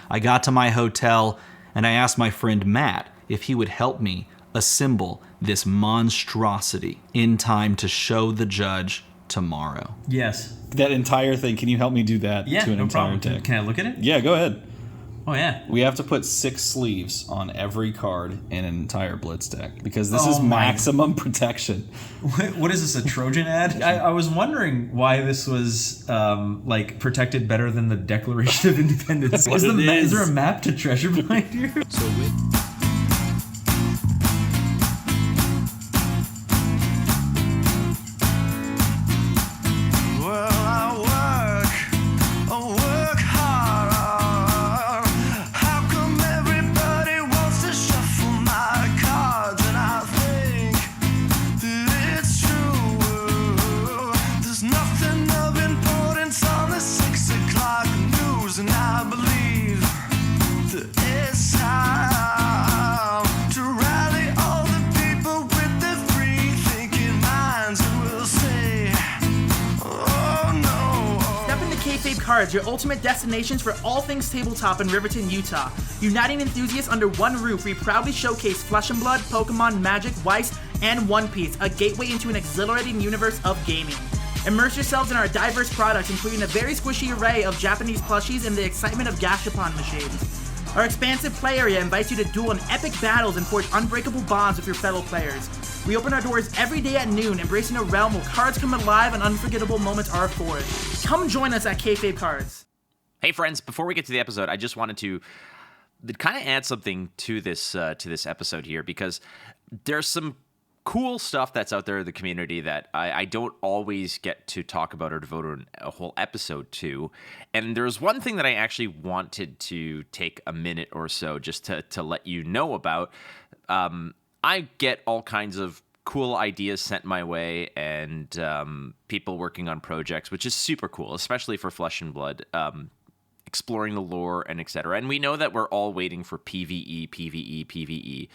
I got to my hotel and I asked my friend Matt if he would help me assemble this monstrosity in time to show the judge tomorrow. Yes. That entire thing, can you help me do that to an entire deck? Can I look at it? Yeah, go ahead. Oh, yeah. We have to put 6 sleeves on every card in an entire Blitz deck because this is maximum protection. What is this, a Trojan ad? I was wondering why this was protected better than the Declaration of Independence. Is there a map to treasure behind here? Cards, your ultimate destinations for all things tabletop in Riverton, Utah. Uniting enthusiasts under one roof, we proudly showcase Flesh and Blood, Pokemon, Magic, Weiss, and One Piece, a gateway into an exhilarating universe of gaming. Immerse yourselves in our diverse products, including a very squishy array of Japanese plushies and the excitement of Gashapon machines. Our expansive play area invites you to duel in epic battles and forge unbreakable bonds with your fellow players. We open our doors every day at noon, embracing a realm where cards come alive and unforgettable moments are forged. Come join us at Kayfabe Cards. Hey friends, before we get to the episode, I just wanted to kind of add something to this episode here, because there's some cool stuff that's out there in the community that I don't always get to talk about or devote a whole episode to. And there's one thing that I actually wanted to take a minute or so just to let you know about. I get all kinds of cool ideas sent my way, and people working on projects, which is super cool, especially for Flesh and Blood, exploring the lore and etc. And we know that we're all waiting for PvE.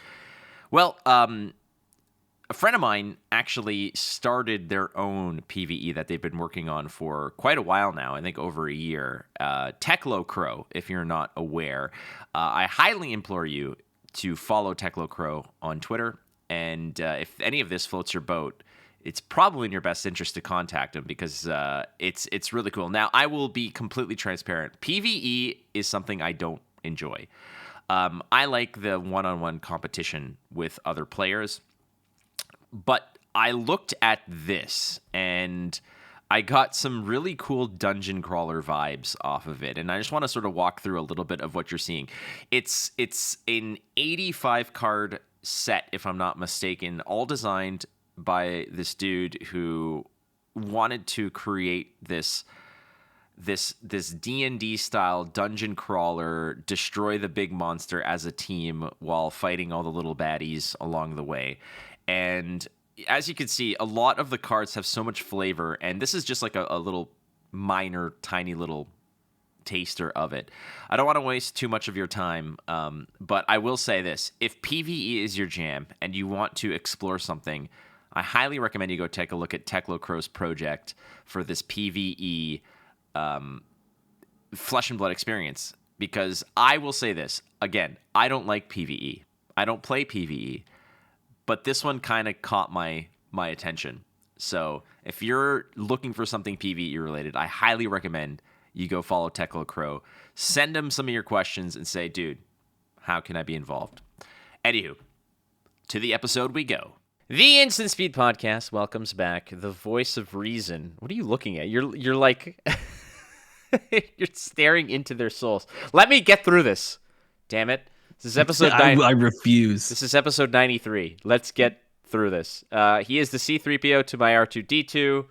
Well, a friend of mine actually started their own PvE that they've been working on for quite a while now, I think over a year. Techlo Crow, if you're not aware. I highly implore you to follow Techlo Crow on Twitter, and if any of this floats your boat, it's probably in your best interest to contact him, because it's really cool. Now, I will be completely transparent. PvE is something I don't enjoy. I like the one-on-one competition with other players, but I looked at this, and I got some really cool dungeon crawler vibes off of it, and I just want to sort of walk through a little bit of what you're seeing. It's an 85-card set, if I'm not mistaken, all designed by this dude who wanted to create this D&D style dungeon crawler, destroy the big monster as a team while fighting all the little baddies along the way. And as you can see, a lot of the cards have so much flavor, and this is just like a little minor, tiny little taster of it. I don't want to waste too much of your time, but I will say this. If PvE is your jam and you want to explore something, I highly recommend you go take a look at Techlo Crow's project for this PvE Flesh and Blood experience, because I will say this, again, I don't like PvE. I don't play PvE. But this one kind of caught my attention. So if you're looking for something PvE related, I highly recommend you go follow Techlo Crow. Send him some of your questions and say, dude, how can I be involved? Anywho, to the episode we go. The Instant Speed Podcast welcomes back the voice of reason. What are you looking at? You're like, you're staring into their souls. Let me get through this. Damn it. This is episode 9. I refuse. This is episode 93. Let's get through this. He is the C-3PO to my R2-D2,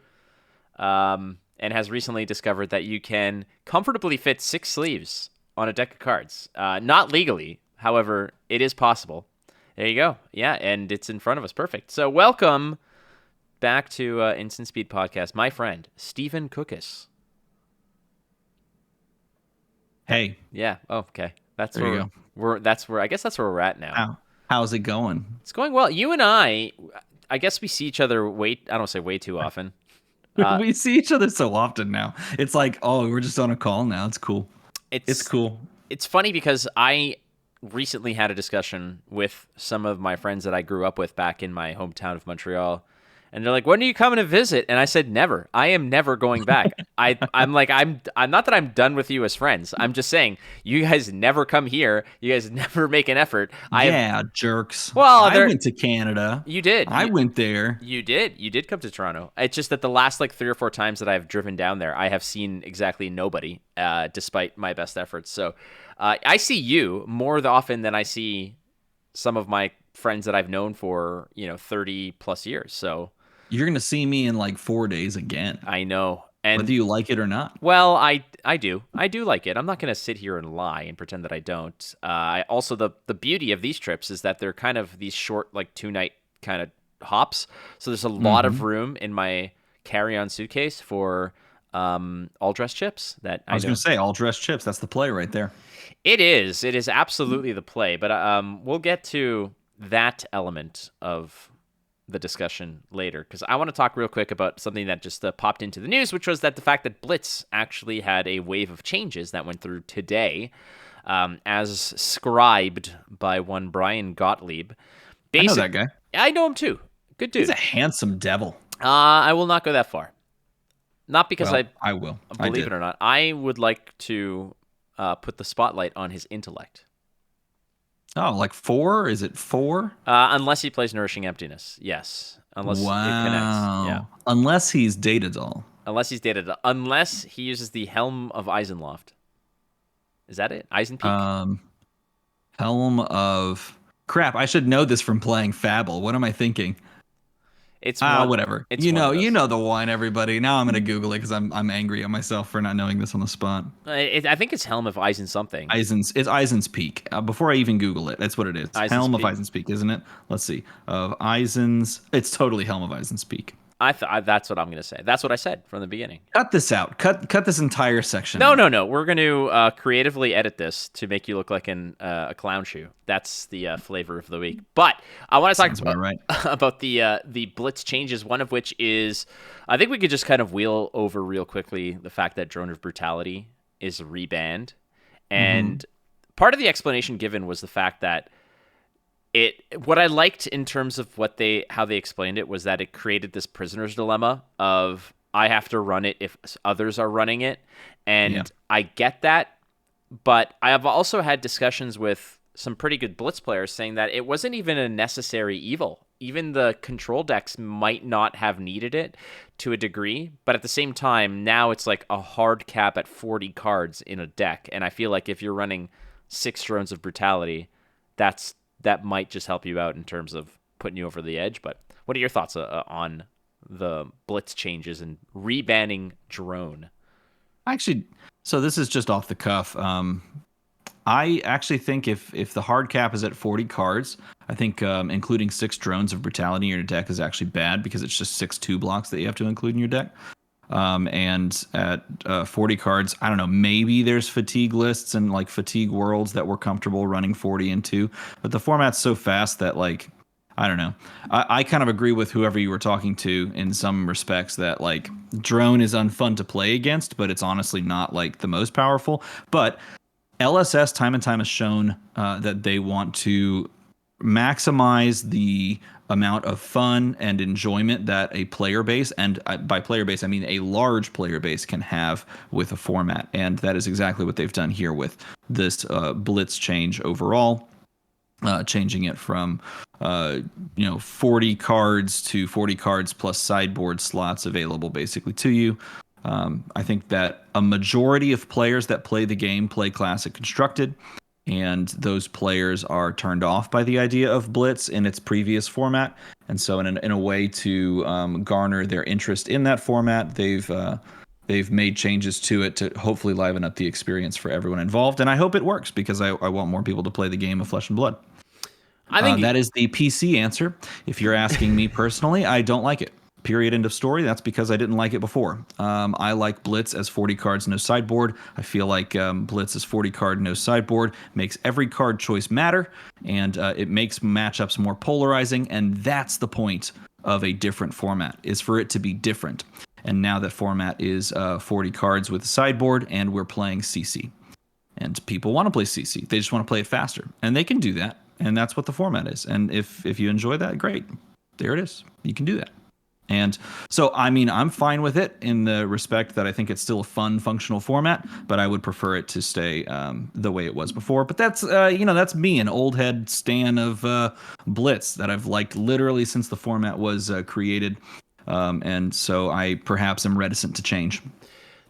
and has recently discovered that you can comfortably fit 6 sleeves on a deck of cards. Not legally, however, it is possible. There you go. Yeah, and it's in front of us. Perfect. So welcome back to Instant Speed Podcast, my friend, Stephen Cookus. Hey. Yeah. Oh, okay. That's there where you go. I guess that's where we're at now. How's it going? It's going well. You and I guess we see each other I don't say way too often. We see each other so often now. It's like, oh, we're just on a call now. It's cool. It's cool. It's funny because I recently had a discussion with some of my friends that I grew up with back in my hometown of Montreal. And they're like, when are you coming to visit? And I said, never. I am never going back. I'm like, I'm not that I'm done with you as friends. I'm just saying, you guys never come here. You guys never make an effort. Jerks. Well, I went to Canada. You did. I went there. You did. You did come to Toronto. It's just that the last like 3 or 4 times that I've driven down there, I have seen exactly nobody, despite my best efforts. So I see you more often than I see some of my friends that I've known for 30 plus years. So. You're going to see me in like 4 days again. I know. And whether you like it or not. Well, I do. I do like it. I'm not going to sit here and lie and pretend that I don't. Also, the beauty of these trips is that they're kind of these short, like 2-night kind of hops. So there's a lot of room in my carry-on suitcase for all-dress chips. That I was going to say, all-dress chips. That's the play right there. It is. It is absolutely the play. But we'll get to that element of the discussion later, because I want to talk real quick about something that just popped into the news, which was that the fact that Blitz actually had a wave of changes that went through today, as scribed by one Brian Gottlieb. I know that guy. I know him too. Good dude. He's a handsome devil. I will not go that far. Not because I will. Believe it or not. I would like to put the spotlight on his intellect. Oh, like 4? Is it 4? Unless he plays Nourishing Emptiness, yes. Unless it connects. Yeah. Unless he's Datadol. Unless he uses the Helm of Eisenloft. Is that it? Eisenpeak? Helm of... Crap, I should know this from playing Fable. What am I thinking? It's whatever. You know the one, everybody. Now I'm gonna Google it because I'm angry at myself for not knowing this on the spot. I think it's Helm of Eisen something. It's Eisen's Peak. Before I even Google it, that's what it is. Helm of Eisen's Peak, isn't it? Let's see. Of Eisen's, it's totally Helm of Eisen's Peak. That's what I'm gonna say. That's what I said from the beginning. Cut this out. Cut this entire section. No. We're going to creatively edit this to make you look like a clown shoe. That's the flavor of the week. But I want to talk about the Blitz changes. One of which is, I think we could just kind of wheel over real quickly the fact that Drone of Brutality is rebanned, and part of the explanation given was the fact that what I liked in terms of how they explained it was that it created this prisoner's dilemma of I have to run it if others are running it. And I get that, but I have also had discussions with some pretty good Blitz players saying that it wasn't even a necessary evil. Even the control decks might not have needed it to a degree, but at the same time, now it's like a hard cap at 40 cards in a deck. And I feel like if you're running 6 Drones of Brutality, that might just help you out in terms of putting you over the edge. But what are your thoughts on the Blitz changes and rebanning Drone? Actually, so this is just off the cuff. I actually think if the hard cap is at 40 cards, I think including 6 Drones of Brutality in your deck is actually bad because it's just 6 2 blocks that you have to include in your deck. And at 40 cards, I don't know, maybe there's fatigue lists and like fatigue worlds that we're comfortable running 40 and 2, but the format's so fast that like, I don't know. I kind of agree with whoever you were talking to in some respects that like Drone is unfun to play against, but it's honestly not like the most powerful. But LSS time and time has shown that they want to maximize the amount of fun and enjoyment that a player base, and by player base I mean a large player base, can have with a format, and that is exactly what they've done here with this Blitz change overall, changing it from 40 cards to 40 cards plus sideboard slots available basically to you. I think that a majority of players that play the game play Classic Constructed, and those players are turned off by the idea of Blitz in its previous format. And so in a way to garner their interest in that format, they've made changes to it to hopefully liven up the experience for everyone involved. And I hope it works because I want more people to play the game of Flesh and Blood. I think that is the PC answer. If you're asking me personally, I don't like it. Period. End of story. That's because I didn't like it before. I like Blitz as 40 cards, no sideboard. I feel like Blitz as 40 card, no sideboard makes every card choice matter, and it makes matchups more polarizing. And that's the point of a different format, is for it to be different. And now that format is 40 cards with a sideboard, and we're playing CC. and people want to play CC. They just want to play it faster, and they can do that, and that's what the format is. And if you enjoy that, great, there it is. You can do that. And so, I mean, I'm fine with it in the respect that I think it's still a fun, functional format, but I would prefer it to stay the way it was before. But that's, that's me, an old head stan of Blitz that I've liked literally since the format was created. And so I perhaps am reticent to change.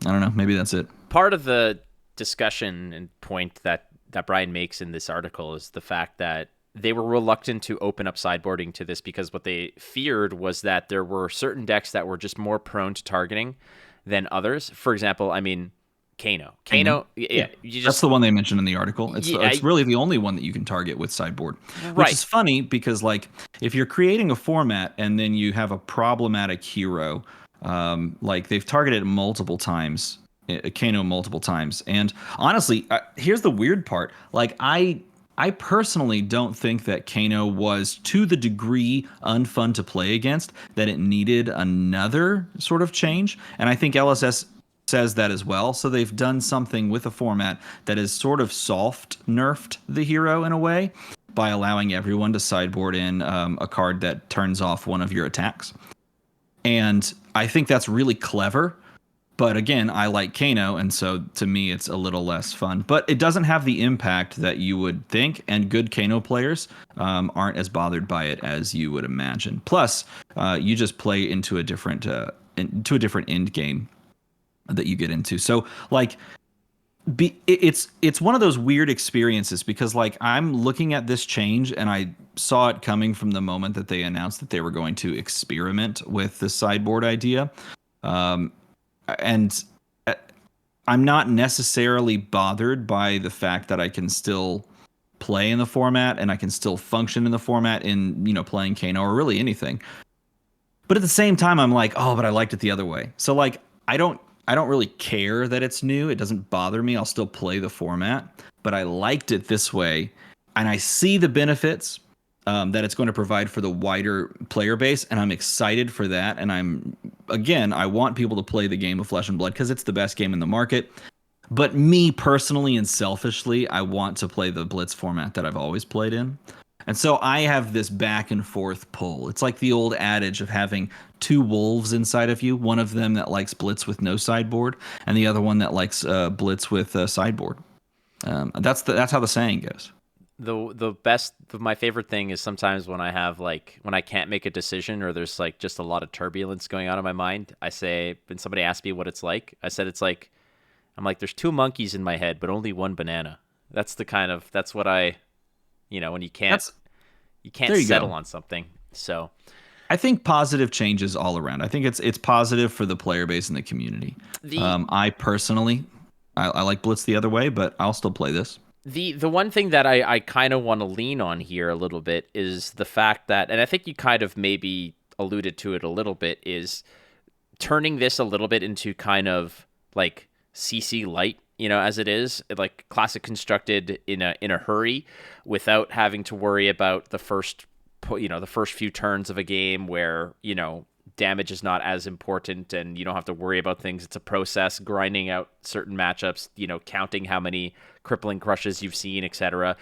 I don't know. Maybe that's it. Part of the discussion and point that Brian makes in this article is the fact that they were reluctant to open up sideboarding to this because what they feared was that there were certain decks that were just more prone to targeting than others. For example, I mean, Kano. Yeah. That's the one they mentioned in the article. It's really the only one that you can target with sideboard. Right. Which is funny because, like, if you're creating a format and then you have a problematic hero, like they've targeted it multiple times, Kano multiple times. And honestly, here's the weird part. Like, I personally don't think that Kano was to the degree unfun to play against that it needed another sort of change. And I think LSS says that as well. So they've done something with a format that has sort of soft nerfed the hero in a way by allowing everyone to sideboard in a card that turns off one of your attacks. And I think that's really clever. But again, I like Kano, and so to me, it's a little less fun. But it doesn't have the impact that you would think, and good Kano players aren't as bothered by it as you would imagine. Plus, you just play into a different end game that you get into. So, like, it's one of those weird experiences because, like, I'm looking at this change, and I saw it coming from the moment that they announced that they were going to experiment with the sideboard idea. And I'm not necessarily bothered by the fact that I can still play in the format and I can still function in the format in, playing Kano or really anything. But at the same time, I'm like, oh, but I liked it the other way. So, like, I don't really care that it's new. It doesn't bother me. I'll still play the format, but I liked it this way. And I see the benefits that it's going to provide for the wider player base, and I'm excited for that. And I want people to play the game of Flesh and Blood because it's the best game in the market. But me personally and selfishly, I want to play the Blitz format that I've always played in. And so I have this back and forth pull. It's like the old adage of having two wolves inside of you, one of them that likes Blitz with no sideboard, and the other one that likes Blitz with sideboard. That's how the saying goes. My favorite thing is sometimes when I can't make a decision or there's like just a lot of turbulence going on in my mind, I say, when somebody asks me what it's like, I said, I'm like, there's two monkeys in my head, but only one banana. That's what I, when you can't settle on something. So I think positive changes all around. I think it's positive for the player base and the community. I personally, I like Blitz the other way, but I'll still play this. The one thing that I kind of want to lean on here a little bit is the fact that, and I think you kind of maybe alluded to it a little bit, is turning this a little bit into kind of like CC light, as it is, like classic constructed in a hurry without having to worry about the first few turns of a game where, damage is not as important and you don't have to worry about things. It's a process, grinding out certain matchups, counting how many crippling crushes you've seen, etc.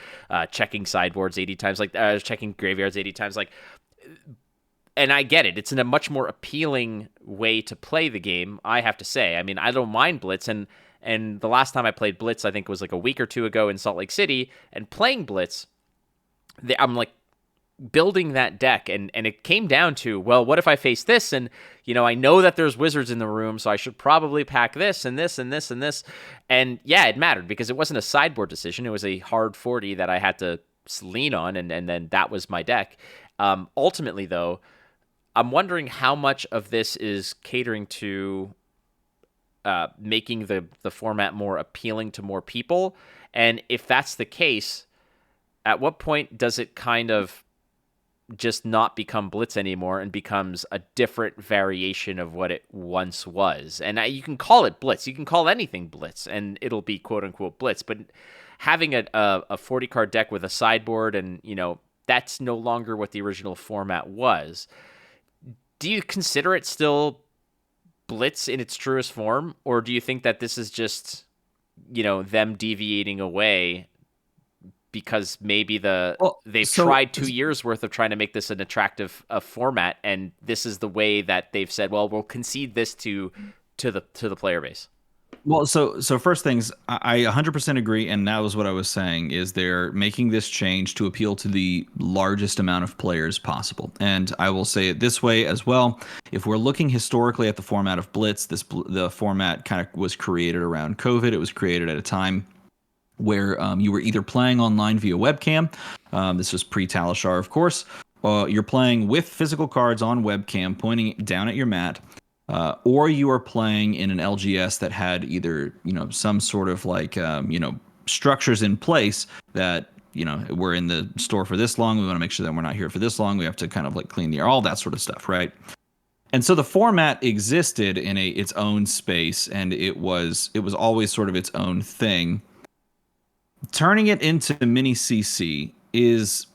Checking sideboards 80 times, checking graveyards 80 times. And I get it. It's in a much more appealing way to play the game, I have to say. I mean, I don't mind Blitz, and the last time I played Blitz, I think was like a week or two ago in Salt Lake City, and playing Blitz, I'm like, building that deck, and it came down to, well, what if I face this, and I know that there's wizards in the room, so I should probably pack this and this and this and this, and yeah, it mattered because it wasn't a sideboard decision. It was a hard 40 that I had to lean on, and then that was my deck. Ultimately, though, I'm wondering how much of this is catering to making the format more appealing to more people, and if that's the case, at what point does it kind of just not become Blitz anymore and becomes a different variation of what it once was? And you can call it Blitz. You can call anything Blitz, and it'll be quote-unquote Blitz. But having a 40-card deck with a sideboard, and, that's no longer what the original format was. Do you consider it still Blitz in its truest form? Or do you think that this is just them deviating away because maybe they've so- tried 2 years worth of trying to make this an attractive format, and this is the way that they've said, well, we'll concede this to the player base. Well, so first things, I 100% agree, and that was what I was saying, is they're making this change to appeal to the largest amount of players possible. And I will say it this way as well. If we're looking historically at the format of Blitz, the format kind of was created around COVID. It was created at a time where you were either playing online via webcam. This was pre-Talishar, of course. You're playing with physical cards on webcam, pointing down at your mat. Or you are playing in an LGS that had either, some sort of like, structures in place that, we're in the store for this long. We want to make sure that we're not here for this long. We have to kind of like clean the air, all that sort of stuff, right? And so the format existed in its own space, and it was always sort of its own thing. Turning it into mini CC is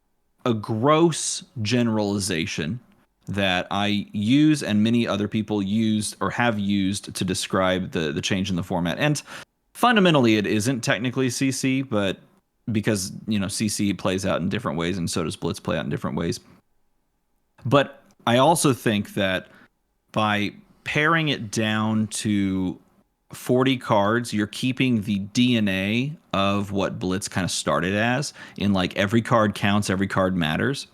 a gross generalization that I use and many other people used or have used to describe the change in the format. And fundamentally, it isn't technically CC, but because, CC plays out in different ways, and so does Blitz play out in different ways. But I also think that by paring it down to 40 cards, you're keeping the DNA of what Blitz kind of started as, in like every card counts, every card matters.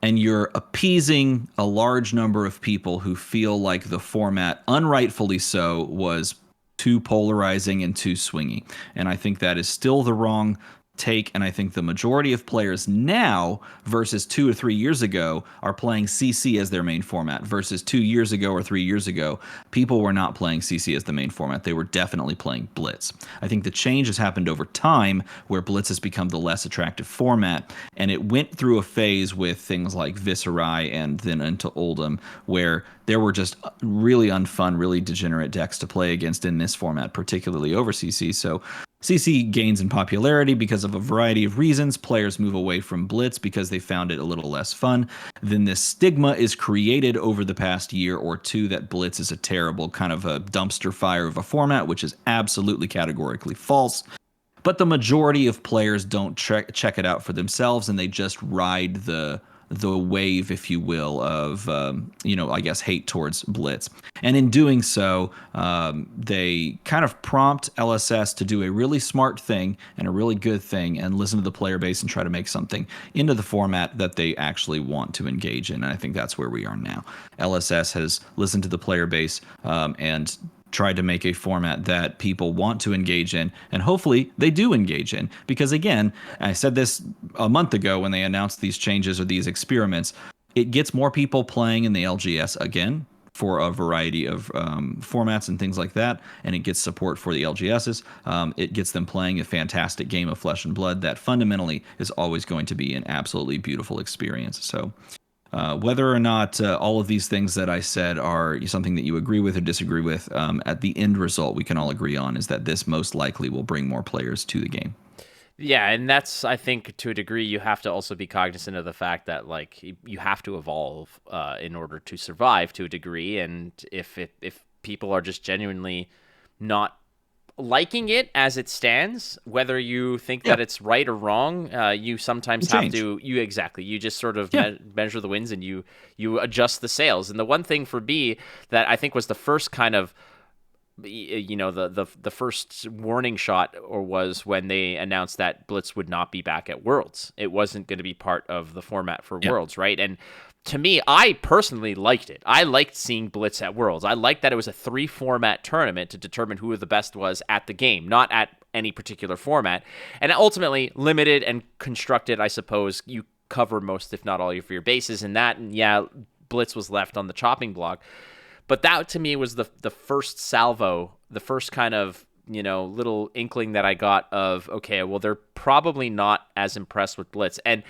And you're appeasing a large number of people who feel like the format, unrightfully so, was too polarizing and too swingy. And I think that is still the wrong take, and I think the majority of players now versus 2 or 3 years ago are playing CC as their main format, versus 2 years ago or 3 years ago, people were not playing CC as the main format. They were definitely playing Blitz. I think the change has happened over time where Blitz has become the less attractive format, and it went through a phase with things like Viscerai and then into Oldhim where there were just really unfun, really degenerate decks to play against in this format, particularly over CC. So CC gains in popularity because of a variety of reasons. Players move away from Blitz because they found it a little less fun. Then this stigma is created over the past year or two that Blitz is a terrible kind of a dumpster fire of a format, which is absolutely categorically false. But the majority of players don't check it out for themselves, and they just ride the wave, if you will, of, I guess, hate towards Blitz. And in doing so, they kind of prompt LSS to do a really smart thing and a really good thing and listen to the player base and try to make something into the format that they actually want to engage in. And I think that's where we are now. LSS has listened to the player base and tried to make a format that people want to engage in, and hopefully they do engage in. Because again, I said this a month ago when they announced these changes or these experiments, it gets more people playing in the LGS again for a variety of formats and things like that, and it gets support for the LGSs. It gets them playing a fantastic game of Flesh and Blood that fundamentally is always going to be an absolutely beautiful experience. So whether or not all of these things that I said are something that you agree with or disagree with, at the end result we can all agree on is that this most likely will bring more players to the game. Yeah, and that's, I think, to a degree, you have to also be cognizant of the fact that, like, you have to evolve in order to survive to a degree, and if people are just genuinely not liking it as it stands, whether you think that it's right or wrong, you sometimes have to, you just sort of measure the wins and you adjust the sails. And the one thing for me that I think was the first kind of, the first warning shot was when they announced that Blitz would not be back at Worlds. It wasn't going to be part of the format for Worlds, right? And to me, I personally liked it. I liked seeing Blitz at Worlds. I liked that it was a 3-format tournament to determine who the best was at the game, not at any particular format. And ultimately, limited and constructed, I suppose, you cover most, if not all, of your bases. And that, Blitz was left on the chopping block. But that, to me, was the first salvo, the first kind of, little inkling that I got of, okay, well, they're probably not as impressed with Blitz. And,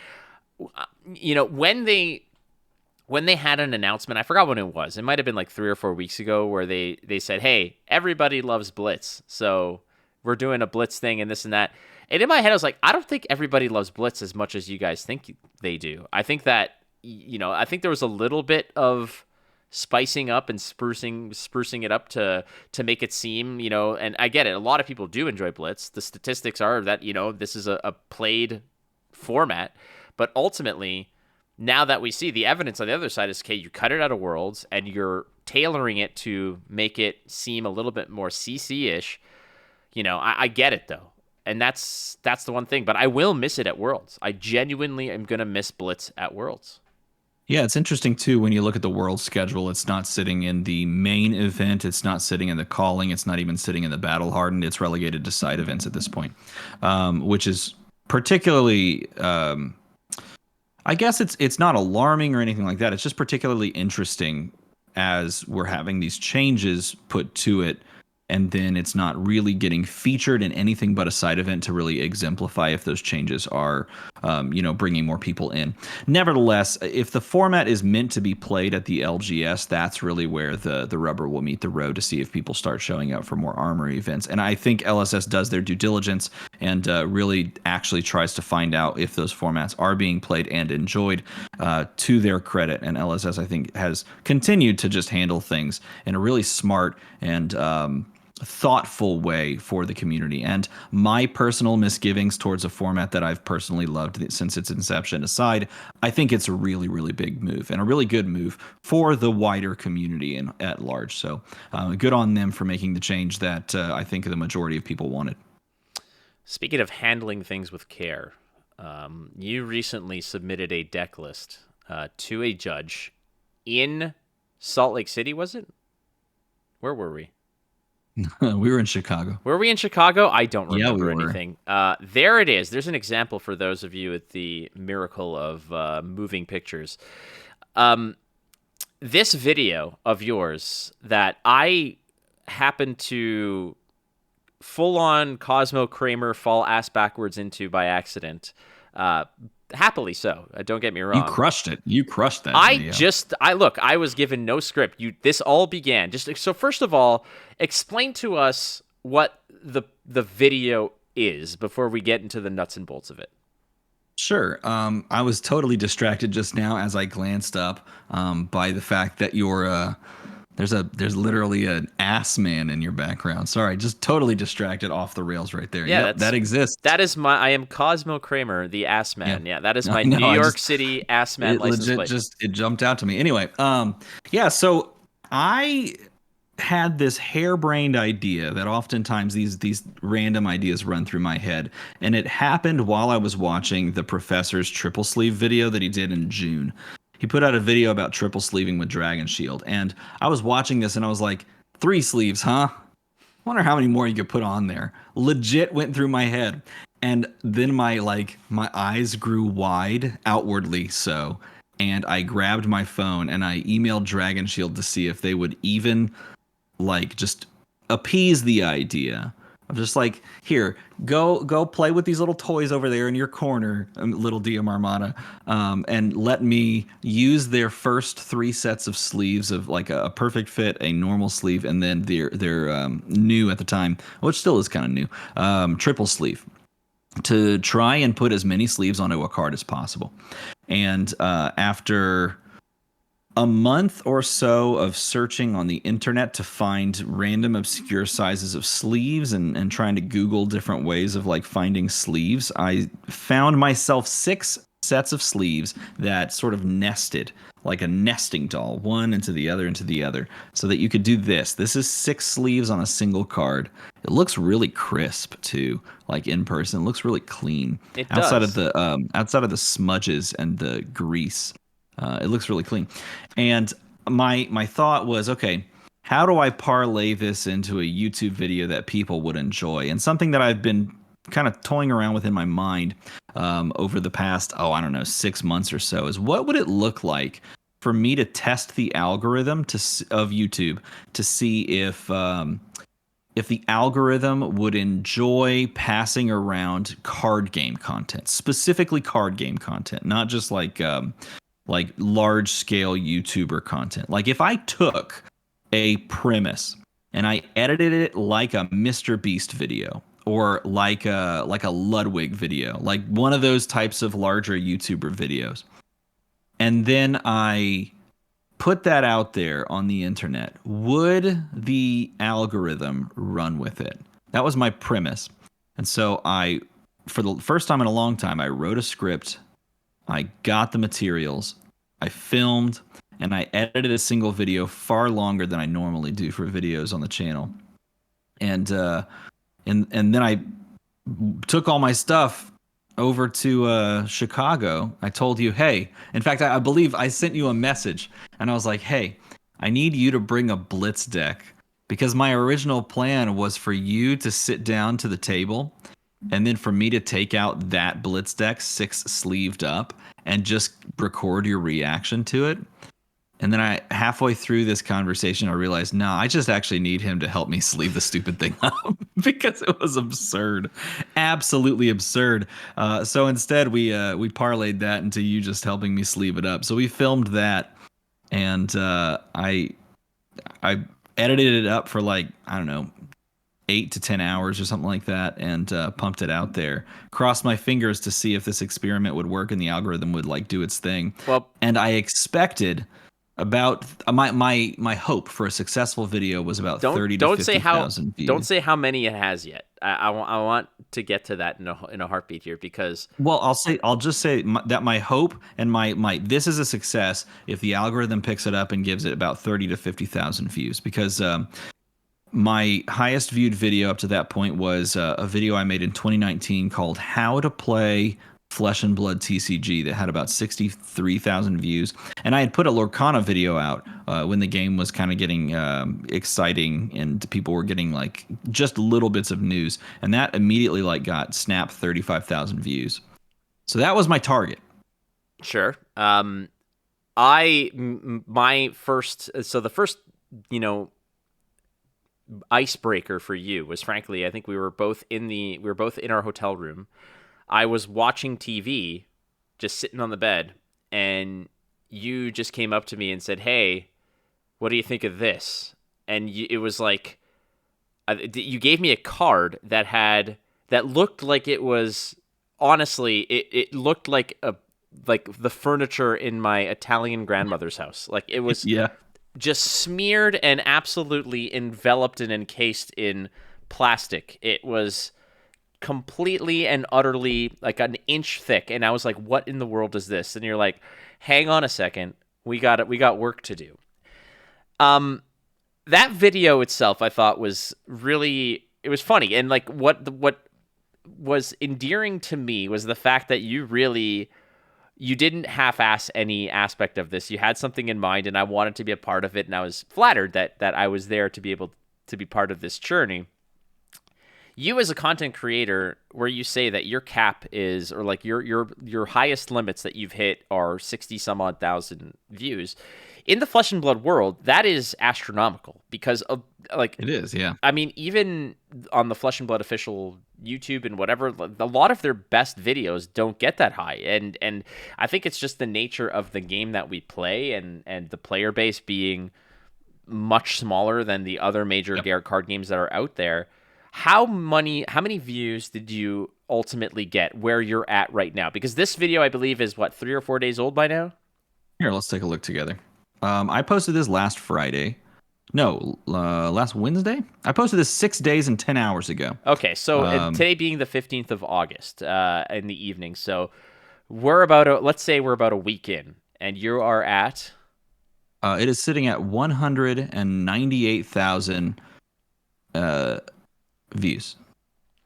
when they had an announcement, I forgot when it was. It might have been like 3 or 4 weeks ago where they said, hey, everybody loves Blitz, so we're doing a Blitz thing and this and that. And in my head, I was like, I don't think everybody loves Blitz as much as you guys think they do. I think that, I think there was a little bit of, spicing up and sprucing it up to make it seem, and I get it. A lot of people do enjoy Blitz. The statistics are that, this is a played format, but ultimately, now that we see the evidence on the other side is, okay, you cut it out of Worlds and you're tailoring it to make it seem a little bit more CC-ish. I get it though. And that's the one thing, but I will miss it at Worlds. I genuinely am going to miss Blitz at Worlds. Yeah, it's interesting too when you look at the world schedule. It's not sitting in the main event. It's not sitting in the calling. It's not even sitting in the battle hardened. It's relegated to side events at this point, which is particularly. I guess it's not alarming or anything like that. It's just particularly interesting as we're having these changes put to it. And then it's not really getting featured in anything but a side event to really exemplify if those changes are, bringing more people in. Nevertheless, if the format is meant to be played at the LGS, that's really where the rubber will meet the road to see if people start showing up for more armory events. And I think LSS does their due diligence and really actually tries to find out if those formats are being played and enjoyed, to their credit. And LSS, I think, has continued to just handle things in a really smart and thoughtful way for the community. And my personal misgivings towards a format that I've personally loved since its inception aside, I think it's a really, really big move and a really good move for the wider community at large. So good on them for making the change that I think the majority of people wanted. Speaking of handling things with care, you recently submitted a deck list to a judge in Salt Lake City, was it? Where were we? We were in Chicago. Were we in Chicago? I don't remember we were. anything. There it is. There's an example for those of you at the miracle of moving pictures. This video of yours that I happened to full-on Cosmo Kramer fall ass backwards into by accident. Happily so. Don't get me wrong. You crushed it. You crushed that video. I was given no script. This all began. So first of all, explain to us what the video is before we get into the nuts and bolts of it. Sure. I was totally distracted just now as I glanced up by the fact that you're there's literally an ass man in your background. Sorry, just totally distracted off the rails right there. Yeah, that exists. That is I am Cosmo Kramer, the ass man. Yeah, that is my New York City ass man license plate. It jumped out to me. Anyway, so I had this harebrained idea that oftentimes these random ideas run through my head, and it happened while I was watching the professor's triple sleeve video that he did in June. He put out a video about triple sleeving with Dragon Shield, and I was watching this and I was like, 3 sleeves, huh? Wonder how many more you could put on there. Legit went through my head, and then my eyes grew wide, outwardly so, and I grabbed my phone and I emailed Dragon Shield to see if they would even just appease the idea. I'm just like, here, go play with these little toys over there in your corner, little DM Armada, and let me use their first 3 sets of sleeves of like a perfect fit, a normal sleeve, and then their new at the time, which still is kind of new, triple sleeve, to try and put as many sleeves onto a card as possible. And after a month or so of searching on the internet to find random obscure sizes of sleeves and trying to Google different ways of finding sleeves, I found myself 6 sets of sleeves that sort of nested like a nesting doll, one into the other, so that you could do this. This is 6 sleeves on a single card. It looks really crisp too, in person. It looks really clean. It outside does. Outside of the smudges and the grease. It looks really clean. And my thought was, okay, how do I parlay this into a YouTube video that people would enjoy? And something that I've been kind of toying around with in my mind over the past, 6 months or so, is what would it look like for me to test the algorithm of YouTube to see if the algorithm would enjoy passing around card game content, specifically card game content, not just like large scale YouTuber content. If I took a premise and I edited it like a Mr. Beast video or like a Ludwig video, like one of those types of larger YouTuber videos, and then I put that out there on the internet, would the algorithm run with it? That was my premise. And so for the first time in a long time, I wrote a script, I got the materials, I filmed, and I edited a single video far longer than I normally do for videos on the channel. And then I took all my stuff over to Chicago. I told you, hey, in fact, I believe I sent you a message, and I was like, hey, I need you to bring a Blitz deck, because my original plan was for you to sit down to the table and then for me to take out that Blitz deck 6 sleeved up and just record your reaction to it. And then halfway through this conversation, I realized, no, I just actually need him to help me sleeve the stupid thing up because it was absurd, absolutely absurd. So instead, we parlayed that into you just helping me sleeve it up. So we filmed that, and I edited it up for like, I don't know, 8 to 10 hours or something like that, and pumped it out there. Crossed my fingers to see if this experiment would work and the algorithm would like do its thing. Well, and I expected about my hope for a successful video was about 30 to 50,000 views. Don't say how many it has yet. I want to get to that in a heartbeat here, because I'll just say that my hope and my this is a success if the algorithm picks it up and gives it about 30 to 50,000 views, because my highest viewed video up to that point was a video I made in 2019 called How to Play Flesh and Blood TCG that had about 63,000 views. And I had put a Lorcana video out when the game was kind of getting exciting and people were getting like just little bits of news. And that immediately like got snapped 35,000 views. So that was my target. Sure. The first, icebreaker for you was, frankly, I think we were both in our hotel room. I was watching TV, just sitting on the bed, and you just came up to me and said, "Hey, what do you think of this?" And it was like, you gave me a card that looked like it was, honestly, it looked like the furniture in my Italian grandmother's house. Like it was just smeared and absolutely enveloped and encased in plastic. It was completely and utterly like an inch thick, and I was like, what in the world is this? And you're like, hang on a second, we got work to do. That video itself I thought was really, it was funny, and like what was endearing to me was the fact that you didn't half-ass any aspect of this. You had something in mind, and I wanted to be a part of it, and I was flattered that I was there to be able to be part of this journey. You as a content creator, where you say that your cap is, or like your highest limits that you've hit are 60 some odd thousand views, in the Flesh and Blood world, that is astronomical, because of like it is, yeah. I mean, even on the Flesh and Blood official YouTube and whatever, a lot of their best videos don't get that high, and I think it's just the nature of the game that we play, and the player base being much smaller than the other major Garrett card games that are out there. How many views did you ultimately get where you're at right now? Because this video, I believe, is 3 or 4 days old by now? Here, let's take a look together. I posted this last Friday. No, last Wednesday? I posted this 6 days and 10 hours ago. Okay, so today being the 15th of August in the evening. So let's say we're about a week in, and you are at? It is sitting at 198,000 views.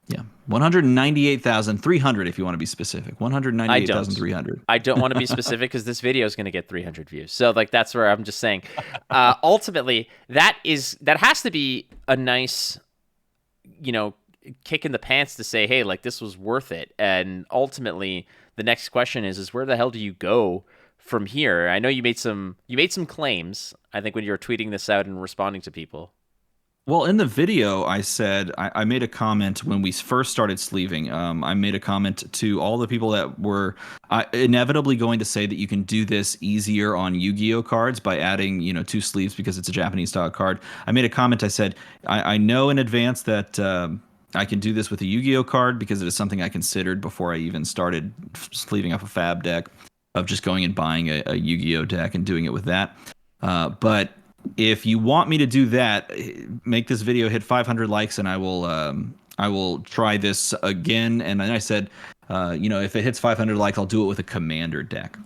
Yeah, 198,300 if you want to be specific. 198,300. I don't want to be specific because this video is going to get 300 views. So like that's where I'm just saying. Ultimately, that has to be a nice, kick in the pants to say, hey, like this was worth it. And ultimately, the next question is where the hell do you go from here? I know you made some claims, I think, when you were tweeting this out and responding to people. Well, in the video, I said I made a comment when we first started sleeving. I made a comment to all the people that were inevitably going to say that you can do this easier on Yu-Gi-Oh cards by adding, 2 sleeves because it's a Japanese style card. I made a comment. I said I know in advance that I can do this with a Yu-Gi-Oh card because it is something I considered before I even started sleeving up a FAB deck, of just going and buying a Yu-Gi-Oh deck and doing it with that. But if you want me to do that, make this video hit 500 likes, and I will try this again. And then I said, if it hits 500 likes, I'll do it with a commander deck.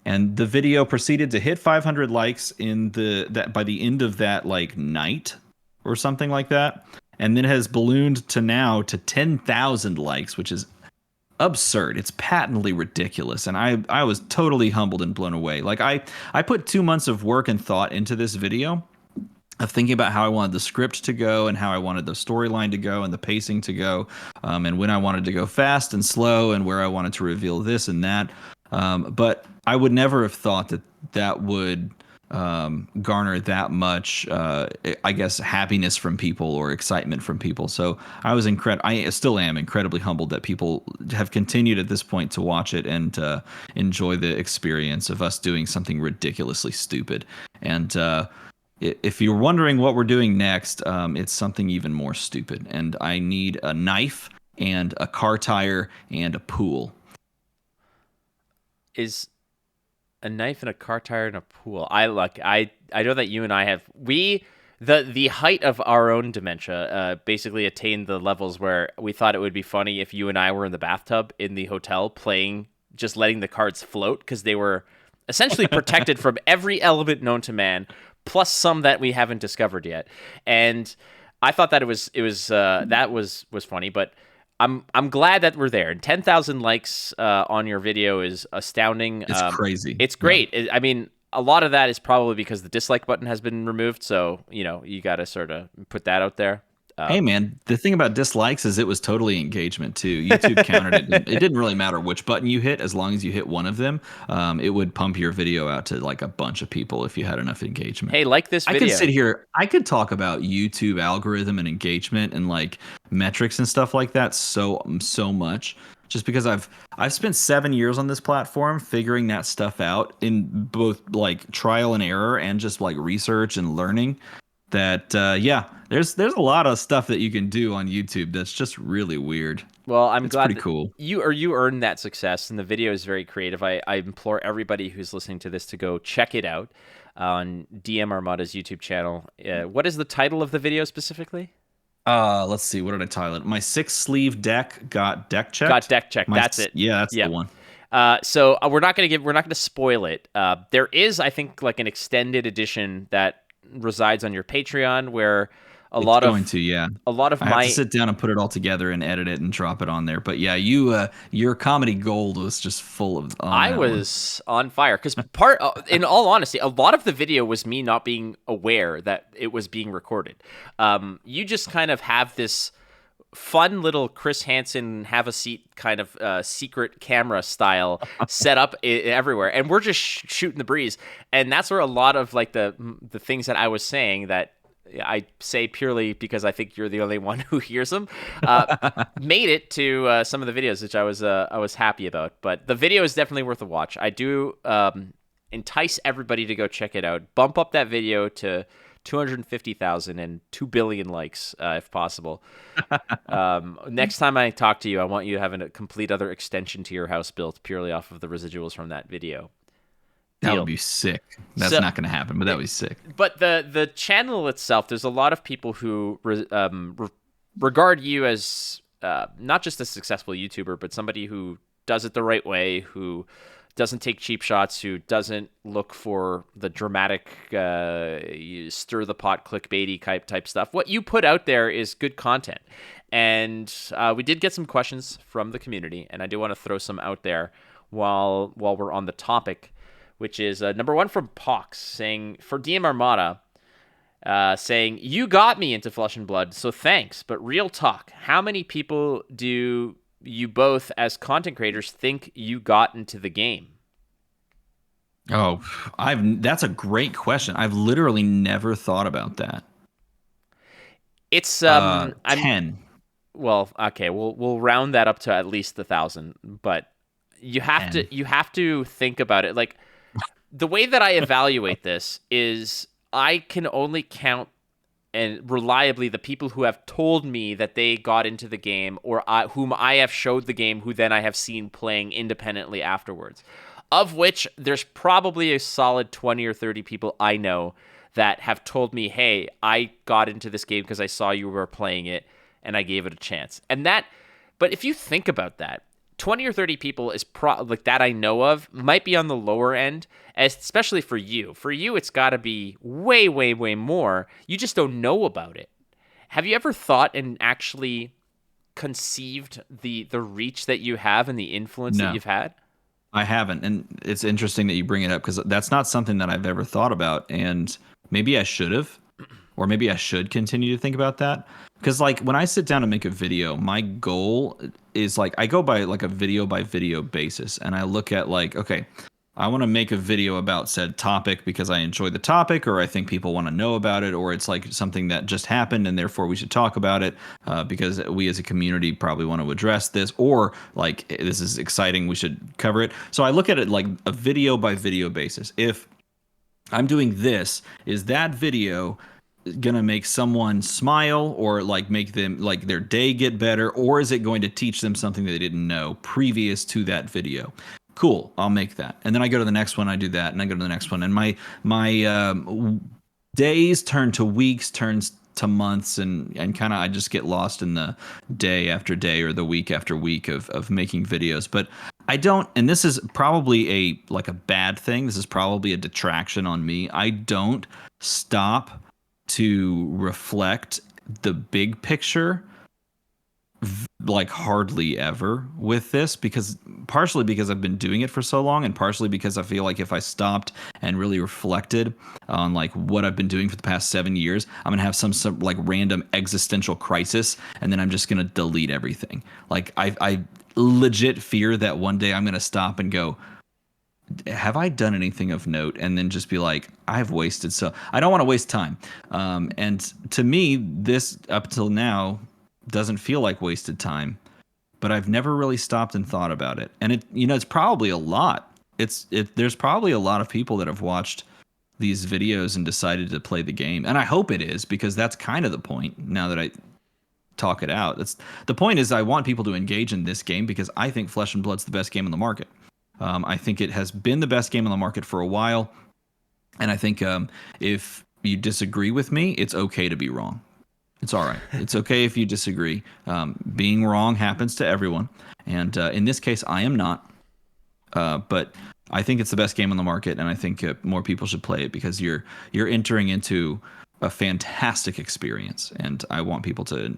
And the video proceeded to hit 500 likes by the end of that night or something like that, and then has ballooned to now to 10,000 likes, which is absurd. It's patently ridiculous, and I was totally humbled and blown away. I put 2 months of work and thought into this video, of thinking about how I wanted the script to go and how I wanted the storyline to go and the pacing to go, and when I wanted to go fast and slow and where I wanted to reveal this and that. But I would never have thought that would garner that much, I guess, happiness from people or excitement from people. So I still am incredibly humbled that people have continued at this point to watch it and enjoy the experience of us doing something ridiculously stupid. And if you're wondering what we're doing next, it's something even more stupid. And I need a knife and a car tire and a pool. Is a knife and a car tire and a pool? I know that you and I have the height of our own dementia basically attained the levels where we thought it would be funny if you and I were in the bathtub in the hotel playing, just letting the cards float, because they were essentially protected from every element known to man, plus some that we haven't discovered yet. And I thought that it was funny, but I'm glad that we're there. And 10,000 likes on your video is astounding. It's crazy. It's great. Yeah. I mean, a lot of that is probably because the dislike button has been removed. So, you got to sort of put that out there. Hey, man, the thing about dislikes is it was totally engagement, too. YouTube counted it. It didn't really matter which button you hit. As long as you hit one of them, it would pump your video out to a bunch of people if you had enough engagement. Hey, like this video. I could sit here. I could talk about YouTube algorithm and engagement and metrics and stuff like that so much. Just because I've spent 7 years on this platform figuring that stuff out in both trial and error and just research and learning. That there's a lot of stuff that you can do on YouTube that's just really weird. Well, I'm it's glad pretty cool. You earned that success, and the video is very creative. I implore everybody who's listening to this to go check it out on DM Armada's YouTube channel. What is the title of the video specifically? Let's see. What did I title it? My 6-sleeve deck got deck checked. Got deck checked. That's it. Yeah, that's the one. So we're not gonna spoil it. There is, I think, an extended edition that resides on your Patreon where a lot of I have to sit down and put it all together and edit it and drop it on there. But yeah, your comedy gold was just full of. I was on fire because in all honesty, a lot of the video was me not being aware that it was being recorded. You just kind of have this fun little Chris Hansen have a seat kind of secret camera style set up everywhere, and we're just shooting the breeze. And that's where a lot of the things that I was saying that I say purely because I think you're the only one who hears them, made it to some of the videos, which I was happy about. But the video is definitely worth a watch. I do entice everybody to go check it out. Bump up that video to 250,000 and 2 billion likes, if possible. Next time I talk to you, I want you to have a complete other extension to your house built purely off of the residuals from that video. That would be sick. That's not going to happen, but that would be sick. But the channel itself, there's a lot of people who regard you as not just a successful YouTuber, but somebody who does it the right way, who doesn't take cheap shots, who doesn't look for the dramatic, stir the pot, clickbaity type stuff. What you put out there is good content. And we did get some questions from the community, and I do want to throw some out there while we're on the topic, which is number one from Pox, saying, for DM Armada, saying, you got me into Flesh and Blood, so thanks. But real talk, how many people do you both as content creators think you got into the game? Oh, that's a great question. I've literally never thought about that. It's 10. Well, okay, we'll round that up to at least 1,000, but you have 10. You have to think about it. The way that I evaluate this is I can only count and reliably the people who have told me that they got into the game, or whom I have showed the game, who then I have seen playing independently afterwards. of which there's probably a solid 20 or 30 people I know that have told me, hey, I got into this game because I saw you were playing it and I gave it a chance. But if you think about that, 20 or 30 people is like that I know of might be on the lower end, especially for you. For you, it's got to be way, way, way more. You just don't know about it. Have you ever thought and actually conceived the reach that you have and the influence that you've had? I haven't. And it's interesting that you bring it up because that's not something that I've ever thought about. And maybe I should have, or maybe I should continue to think about that. Because like when I sit down to make a video, my goal is like I go by like a video by video basis, and I look at like, okay, I want to make a video about said topic because I enjoy the topic, or I think people want to know about it, or it's like something that just happened and therefore we should talk about it because we as a community probably want to address this, or like this is exciting, we should cover it. So I look at it like a video by video basis. If I'm doing this, is that video gonna make someone smile or like make them like their day get better, or is it going to teach them something they didn't know previous to that video? Cool, I'll make that, and then I go to the next one, I do that, and I go to the next one, and my days turn to weeks, turns to months, and kind of I just get lost in the day after day or the week after week of making videos. But I don't, and this is probably a bad thing, this is probably a detraction on me, I don't stop to reflect the big picture like hardly ever with this, because partially because I've been doing it for so long, and partially because I feel like if I stopped and really reflected on like what I've been doing for the past 7 years, I'm gonna have some like random existential crisis, and then I'm just gonna delete everything. Like I legit fear that one day I'm gonna stop and go, have I done anything of note? And then just be like, I've wasted. So I don't want to waste time. And to me, this up till now doesn't feel like wasted time, but I've never really stopped and thought about it. And it's probably a lot. There's probably a lot of people that have watched these videos and decided to play the game. And I hope it is, because that's kind of the point now that I talk it out. The point is I want people to engage in this game because I think Flesh and Blood's the best game on the market. I think it has been the best game on the market for a while. And I think if you disagree with me, it's okay to be wrong. It's all right. It's okay if you disagree. Being wrong happens to everyone. And in this case, I am not. But I think it's the best game on the market. And I think more people should play it because you're entering into a fantastic experience. And I want people to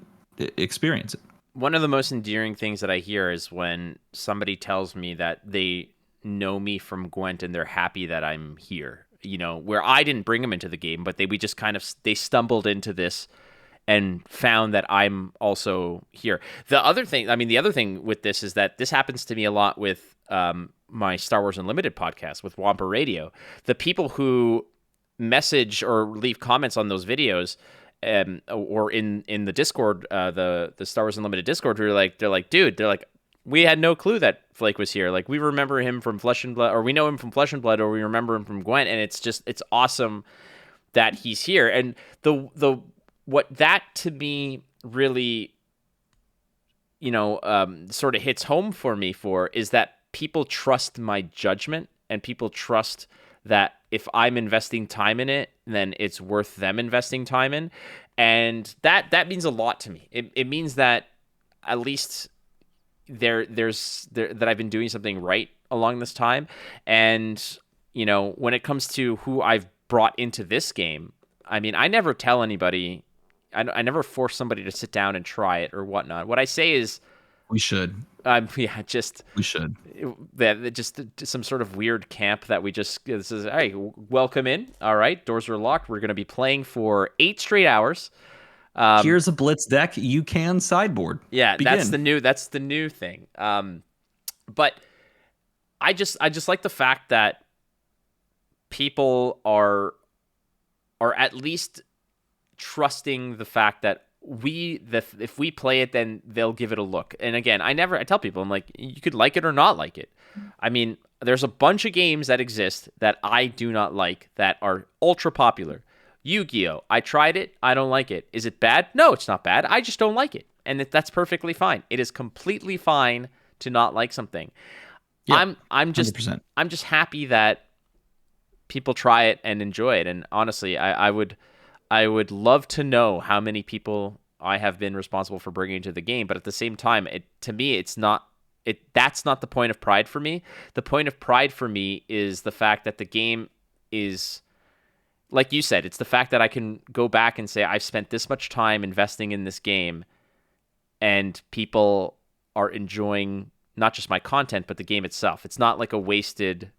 experience it. One of the most endearing things that I hear is when somebody tells me that they know me from Gwent and they're happy that I'm here. You know, where I didn't bring them into the game, but they stumbled into this and found that I'm also here. The other thing with this is that this happens to me a lot with my Star Wars Unlimited podcast with Wampa Radio. The people who message or leave comments on those videos, or in the Discord, the Star Wars Unlimited Discord, they're like, dude, we had no clue that Flake was here. Like, we remember him from Flesh and Blood, or we know him from Flesh and Blood, or we remember him from Gwent, and it's awesome that he's here. And the what that to me really, sort of hits home for me is that people trust my judgment, and people trust that if I'm investing time in it, then it's worth them investing time in. And that means a lot to me. It means that at least that I've been doing something right along this time. And, when it comes to who I've brought into this game, I mean, I never tell anybody, I never force somebody to sit down and try it or whatnot. What I say is, we should. We should. That just some sort of weird camp that this is, hey, welcome in. All right, doors are locked. We're going to be playing for 8 straight hours. Here's a Blitz deck. You can sideboard. Yeah, Begin. that's the new thing. But I just like the fact that people are at least trusting the fact that if we play it, then they'll give it a look. And again, I tell people, I'm like, you could like it or not like it. I mean, there's a bunch of games that exist that I do not like that are ultra popular. Yu-Gi-Oh! I tried it. I don't like it. Is it bad? No, it's not bad. I just don't like it. And that's perfectly fine. It is completely fine to not like something. Yeah, I'm just 100%. I'm just happy that people try it and enjoy it. And honestly, I would love to know how many people I have been responsible for bringing to the game. But at the same time, to me, it's not. That's not the point of pride for me. The point of pride for me is the fact that the game is, like you said, it's the fact that I can go back and say I've spent this much time investing in this game, and people are enjoying not just my content but the game itself. It's not like a wasted.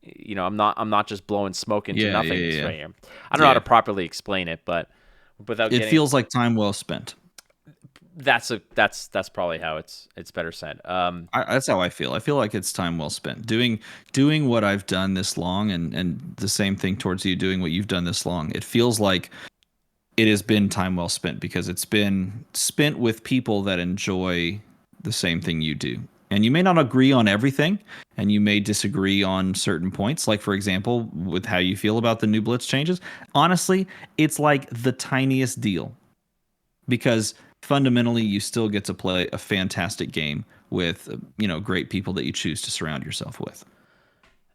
I'm not just blowing smoke into nothingness right here. I don't know how to properly explain it, but without it feels like time well spent. That's probably how it's better said. That's how I feel. I feel like it's time well spent doing what I've done this long, and the same thing towards you doing what you've done this long. It feels like it has been time well spent because it's been spent with people that enjoy the same thing you do. And you may not agree on everything, and you may disagree on certain points. Like, for example, with how you feel about the new Blitz changes. Honestly, it's like the tiniest deal because fundamentally you still get to play a fantastic game with great people that you choose to surround yourself with.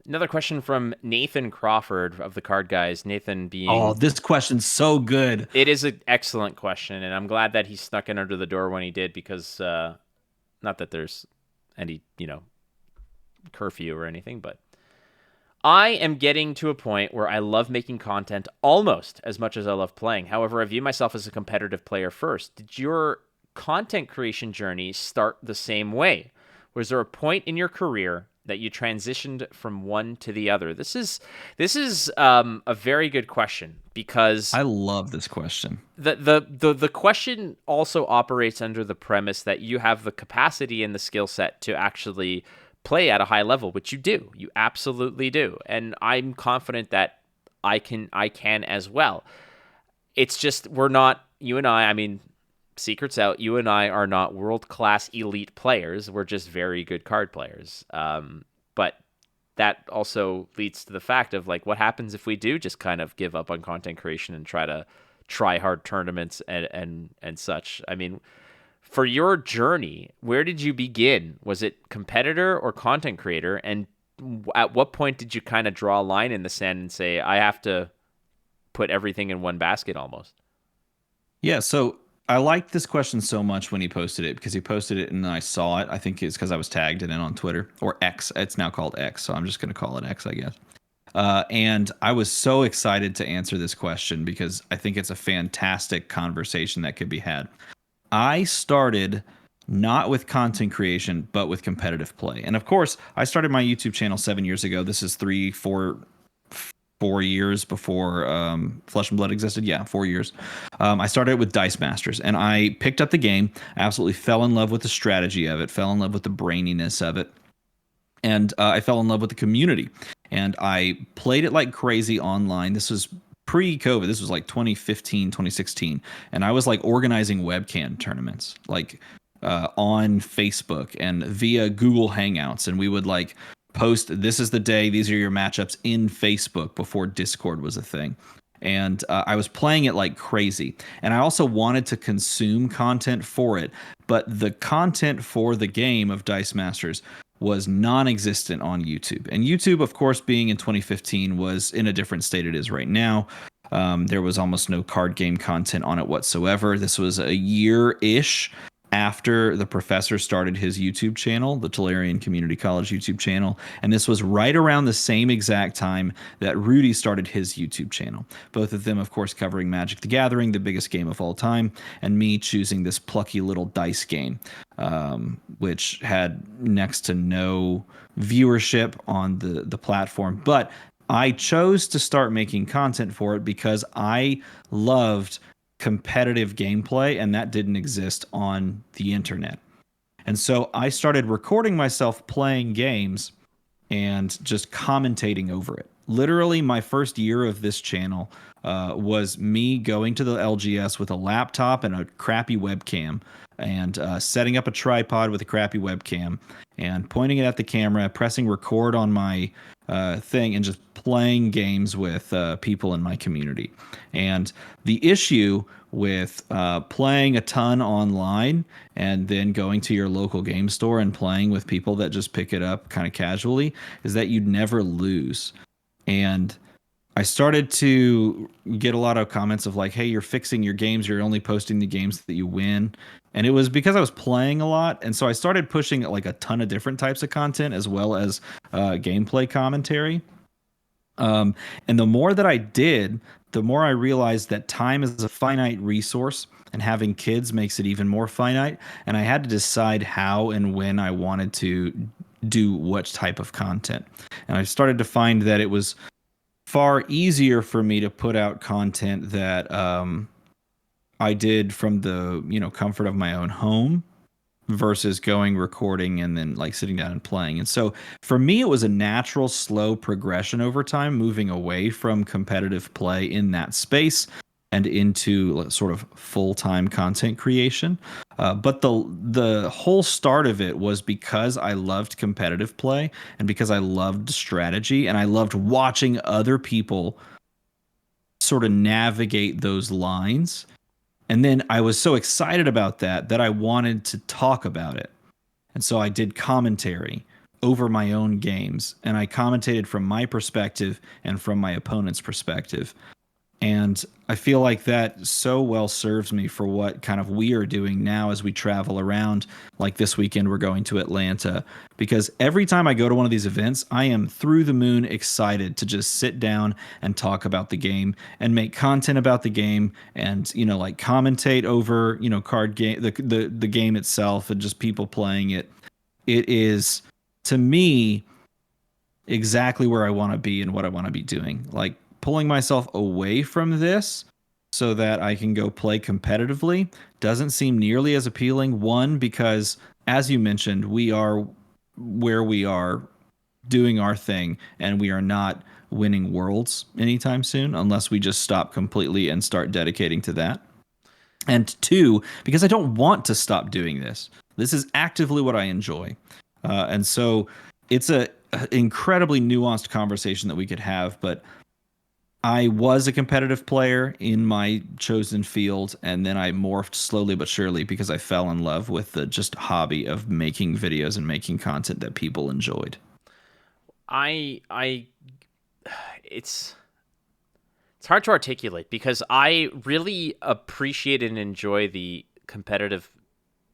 Another question from Nathan Crawford of the Card Guys. Nathan being... Oh, this question's so good. It is an excellent question, and I'm glad that he snuck in under the door when he did because not that there's any, curfew or anything, but I am getting to a point where I love making content almost as much as I love playing. However, I view myself as a competitive player first. Did your content creation journey start the same way? Was there a point in your career that you transitioned from one to the other? This is a very good question because I love this question. The question also operates under the premise that you have the capacity and the skill set to actually play at a high level, which you do. You absolutely do. And I'm confident that I can as well. It's just we're not, you and I mean, secret's out, you and I are not world-class elite players. We're just very good card players. But that also leads to the fact of like, what happens if we do just kind of give up on content creation and try hard tournaments and such? I mean, for your journey, where did you begin? Was it competitor or content creator? And at what point did you kind of draw a line in the sand and say, I have to put everything in one basket almost? Yeah, so I liked this question so much when he posted it because he posted it and then I saw it. I think it's because I was tagged in it on Twitter or X. It's now called X, so I'm just going to call it X, I guess. And I was so excited to answer this question because I think it's a fantastic conversation that could be had. I started not with content creation, but with competitive play. And of course, I started my YouTube channel 7 years ago. This is 4 years before Flesh and Blood existed. Yeah, 4 years. I started with Dice Masters, and I picked up the game, absolutely fell in love with the strategy of it, fell in love with the braininess of it, and I fell in love with the community. And I played it like crazy online. This was pre-COVID. This was like 2015, 2016. And I was like organizing webcam tournaments, like on Facebook and via Google Hangouts. And we would like post, this is the day, these are your matchups in Facebook before Discord was a thing. And I was playing it like crazy. And I also wanted to consume content for it. But the content for the game of Dice Masters was non-existent on YouTube. And YouTube, of course, being in 2015, was in a different state it is right now. There was almost no card game content on it whatsoever. This was a year-ish after the professor started his YouTube channel, the Tolarian Community College YouTube channel. And this was right around the same exact time that Rudy started his YouTube channel. Both of them, of course, covering Magic the Gathering, the biggest game of all time, and me choosing this plucky little dice game, which had next to no viewership on the platform. But I chose to start making content for it because I loved competitive gameplay, and that didn't exist on the internet. And so I started recording myself playing games and just commentating over it. Literally, my first year of this channel was me going to the LGS with a laptop and a crappy webcam and setting up a tripod with a crappy webcam and pointing it at the camera, pressing record on my thing and just playing games with people in my community. And the issue with playing a ton online and then going to your local game store and playing with people that just pick it up kind of casually is that you'd never lose. And I started to get a lot of comments of like, hey, you're fixing your games. You're only posting the games that you win. And it was because I was playing a lot. And so I started pushing like a ton of different types of content as well as gameplay commentary. And the more that I did, the more I realized that time is a finite resource, and having kids makes it even more finite. And I had to decide how and when I wanted to do what type of content. And I started to find that it was far easier for me to put out content that I did from the comfort of my own home versus going recording and then like sitting down and playing. And so for me, it was a natural, slow progression over time, moving away from competitive play in that space and into sort of full-time content creation. But the whole start of it was because I loved competitive play and because I loved strategy and I loved watching other people sort of navigate those lines. And then I was so excited about that I wanted to talk about it. And so I did commentary over my own games, and I commentated from my perspective and from my opponent's perspective. And I feel like that so well serves me for what kind of we are doing now as we travel around. Like this weekend, we're going to Atlanta, because every time I go to one of these events, I am through the moon excited to just sit down and talk about the game and make content about the game and, like commentate over, card game, the game itself and just people playing it. It is, to me, exactly where I want to be and what I want to be doing. Like, pulling myself away from this so that I can go play competitively doesn't seem nearly as appealing. One, because as you mentioned, we are where we are doing our thing and we are not winning worlds anytime soon unless we just stop completely and start dedicating to that. And two, because I don't want to stop doing this. This is actively what I enjoy. And so it's a incredibly nuanced conversation that we could have, but I was a competitive player in my chosen field, and then I morphed slowly but surely because I fell in love with the just hobby of making videos and making content that people enjoyed. It's hard to articulate because I really appreciate and enjoy the competitive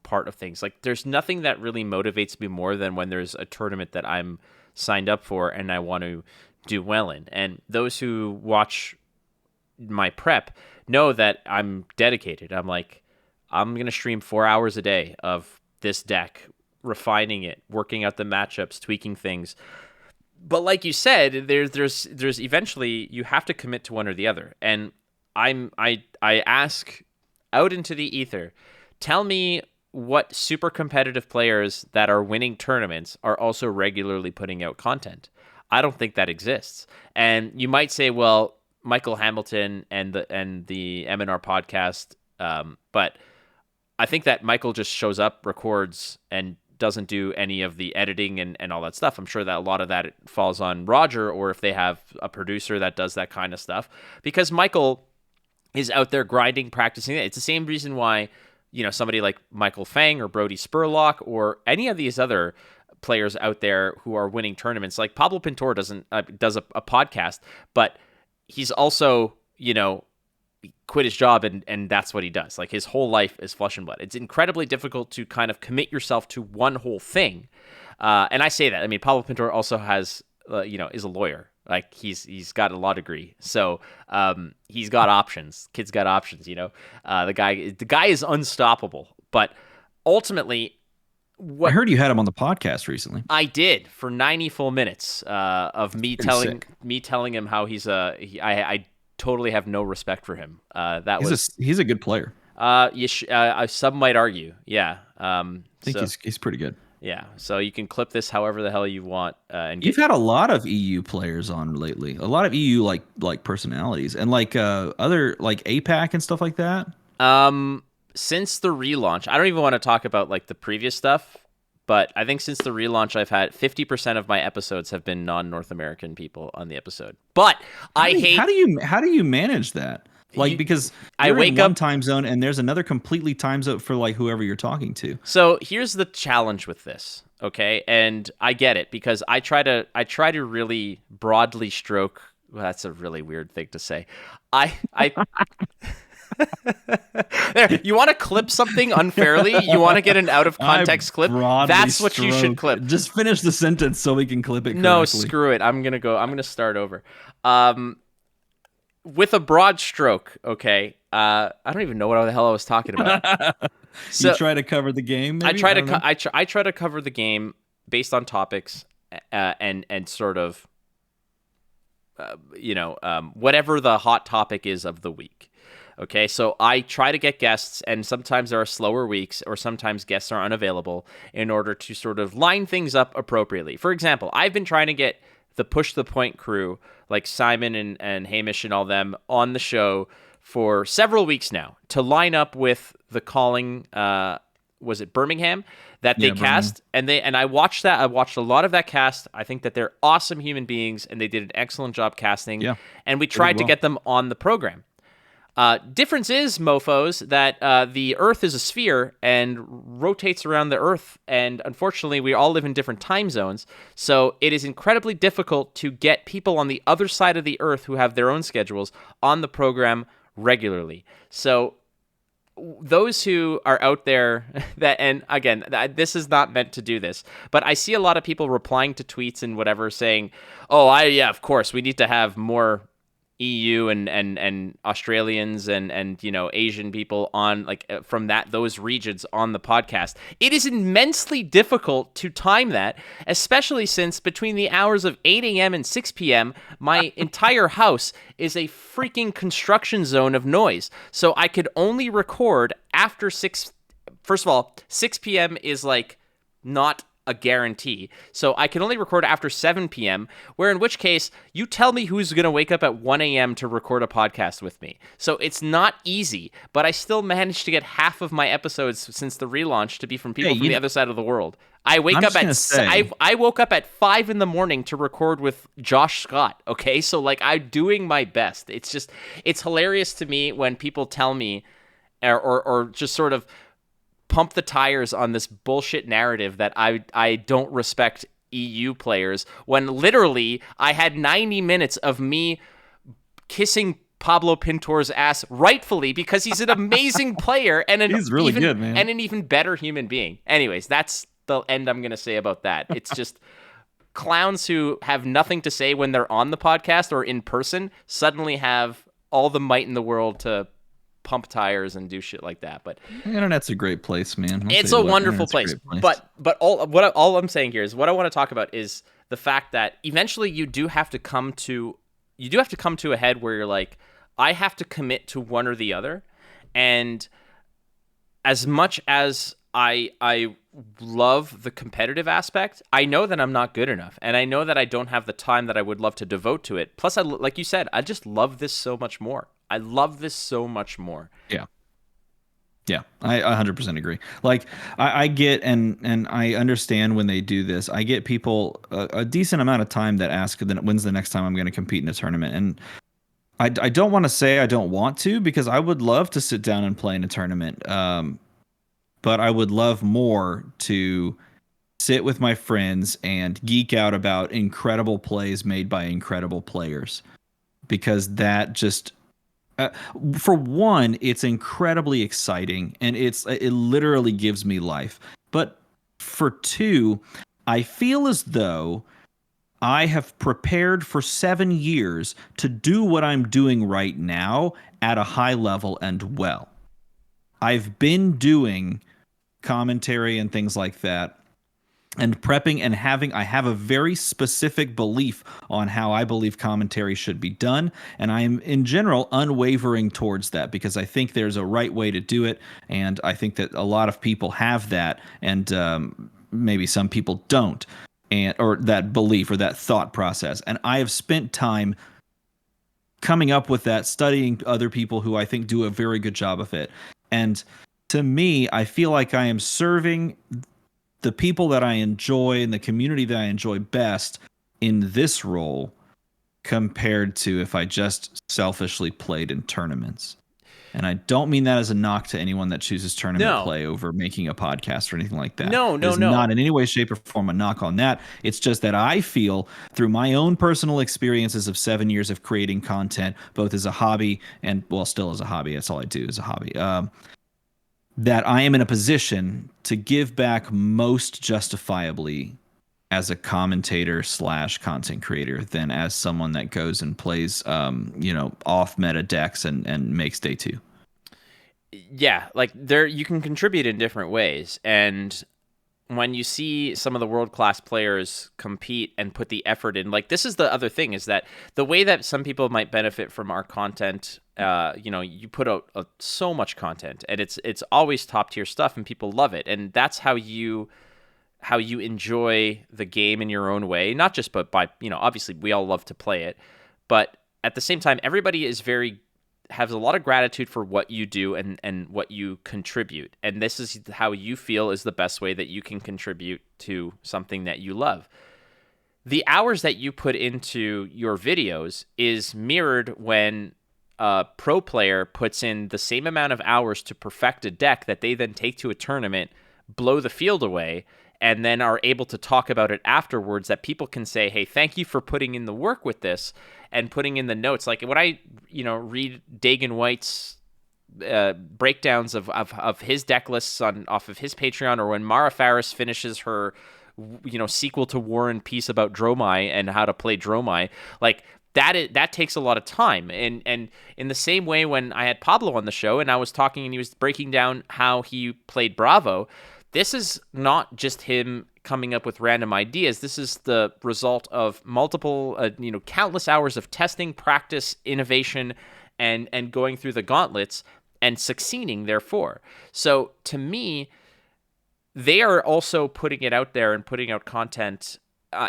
part of things. Like, there's nothing that really motivates me more than when there's a tournament that I'm signed up for and I want to do well in. And those who watch my prep know that I'm dedicated. I'm going to stream 4 hours a day of this deck, refining it, working out the matchups, tweaking things. But like you said, there's eventually you have to commit to one or the other. And I ask out into the ether, tell me what super competitive players that are winning tournaments are also regularly putting out content. I don't think that exists. And you might say, well, Michael Hamilton and the MNR podcast, but I think that Michael just shows up, records, and doesn't do any of the editing and all that stuff. I'm sure that a lot of that falls on Roger, or if they have a producer that does that kind of stuff, because Michael is out there grinding, practicing it. It's the same reason why, somebody like Michael Fang or Brody Spurlock or any of these other players out there who are winning tournaments, like Pablo Pintor does a podcast, but he's also, quit his job and that's what he does. Like, his whole life is Flesh and Blood. It's incredibly difficult to kind of commit yourself to one whole thing. And I say that, I mean, Pablo Pintor also has, is a lawyer. Like, he's got a law degree. So, he's got options. Kid's got options, the guy is unstoppable, but ultimately, I heard you had him on the podcast recently. I did, for 90 full minutes of me telling him how I totally have no respect for him. He's a good player. Some might argue, yeah. I think he's pretty good. Yeah, so you can clip this however the hell you want. You've had a lot of EU players on lately. A lot of EU like personalities and other like APAC and stuff like that. Since the relaunch, I don't even want to talk about like the previous stuff, But I think since the relaunch, I've had 50% of my episodes have been non-North American people on the episode. But how do you manage that? Like, because I you're wake in one up time zone and there's another completely time zone for like whoever you're talking to. So here's the challenge with this, okay? And I get it because I try to really broadly stroke. Well, that's a really weird thing to say. I There, you want to clip something unfairly? You want to get an out of context clip? That's what you should clip. Just finish the sentence so we can clip it correctly. No, screw it. I'm gonna start over. With a broad stroke, okay. I don't even know what the hell I was talking about. So, you try to cover the game. Maybe? I try to cover the game based on topics, and sort of, whatever the hot topic is of the week. Okay, so I try to get guests, and sometimes there are slower weeks, or sometimes guests are unavailable in order to sort of line things up appropriately. For example, I've been trying to get the Push the Point crew, like Simon and Hamish and all them, on the show for several weeks now to line up with the Calling, was it Birmingham, that they cast, and I watched that. I watched a lot of that cast. I think that they're awesome human beings, and they did an excellent job casting. Yeah, and we tried to get them on the program. Difference is, mofos, that the Earth is a sphere and rotates around the Earth, and unfortunately we all live in different time zones, so it is incredibly difficult to get people on the other side of the Earth who have their own schedules on the program regularly. So those who are out there and again, this is not meant to do this, but I see a lot of people replying to tweets and whatever saying, yeah, of course, we need to have more EU and Australians and Asian people on, like, from those regions on the podcast. It is immensely difficult to time that, especially since between the hours of 8 a.m. and 6 p.m. my entire house is a freaking construction zone of noise. So I could only record after 6. First of all, 6 p.m. is like not a guarantee. So I can only record after 7 p.m., where in which case you tell me who's going to wake up at 1 a.m. to record a podcast with me. So it's not easy, but I still managed to get half of my episodes since the relaunch to be from people from the other side of the world. I woke up I woke up at 5 in the morning to record with Josh Scott. Okay. So like, I'm doing my best. It's hilarious to me when people tell me or just sort of pump the tires on this bullshit narrative that I don't respect EU players, when literally I had 90 minutes of me kissing Pablo Pintor's ass rightfully because he's an amazing player and he's really good, man, and an even better human being. Anyways, that's the end I'm going to say about that. It's just clowns who have nothing to say when they're on the podcast or in person suddenly have all the might in the world to pump tires and do shit like that. But the internet's a great place, man. It's a wonderful place. But all I'm saying here is, what I want to talk about is the fact that eventually you do have to come to a head where you're like, I have to commit to one or the other. And as much as I love the competitive aspect, I know that I'm not good enough, and I know that I don't have the time that I would love to devote to it. Plus, like you said, I just love this so much more. I love this so much more. Yeah, I 100% agree. Like, I get and I understand when they do this. I get people a decent amount of time that ask, when's the next time I'm going to compete in a tournament? And I don't want to say I don't want to, because I would love to sit down and play in a tournament. But I would love more to sit with my friends and geek out about incredible plays made by incredible players, because that just... for one, it's incredibly exciting, and it literally gives me life. But for two, I feel as though I have prepared for 7 years to do what I'm doing right now at a high level and well. I've been doing commentary and things like that, and prepping and I have a very specific belief on how I believe commentary should be done. And I am in general unwavering towards that, because I think there's a right way to do it. And I think that a lot of people have that, and maybe some people don't, or that belief or that thought process. And I have spent time coming up with that, studying other people who I think do a very good job of it. And to me, I feel like I am serving the people that I enjoy and the community that I enjoy best in this role compared to if I just selfishly played in tournaments. And I don't mean that as a knock to anyone that chooses tournament play over making a podcast or anything like that. No. It's not in any way, shape, or form a knock on that. It's just that I feel through my own personal experiences of 7 years of creating content, both as a hobby and, well, still as a hobby. That's all I do is a hobby. That I am in a position to give back most justifiably as a commentator / content creator than as someone that goes and plays, off meta decks and makes day 2. Yeah, like you can contribute in different ways. And when you see some of the world-class players compete and put the effort in, like this is the other thing, is that the way that some people might benefit from our content, you put out so much content and it's always top tier stuff and people love it. And that's how you enjoy the game in your own way, not just but by, obviously we all love to play it, but at the same time, everybody has a lot of gratitude for what you do and what you contribute. And this is how you feel is the best way that you can contribute to something that you love. The hours that you put into your videos is mirrored when a pro player puts in the same amount of hours to perfect a deck that they then take to a tournament, blow the field away, and then are able to talk about it afterwards, that people can say, hey, thank you for putting in the work with this and putting in the notes. Like when I, read Dagan White's breakdowns of his deck lists off of his Patreon, or when Mara Faris finishes her, sequel to War and Peace about Dromai and how to play Dromai, like that takes a lot of time. And in the same way, when I had Pablo on the show and I was talking and he was breaking down how he played Bravo, this is not just him coming up with random ideas. This is the result of multiple, countless hours of testing, practice, innovation, and going through the gauntlets and succeeding therefore. So to me, they are also putting it out there and putting out content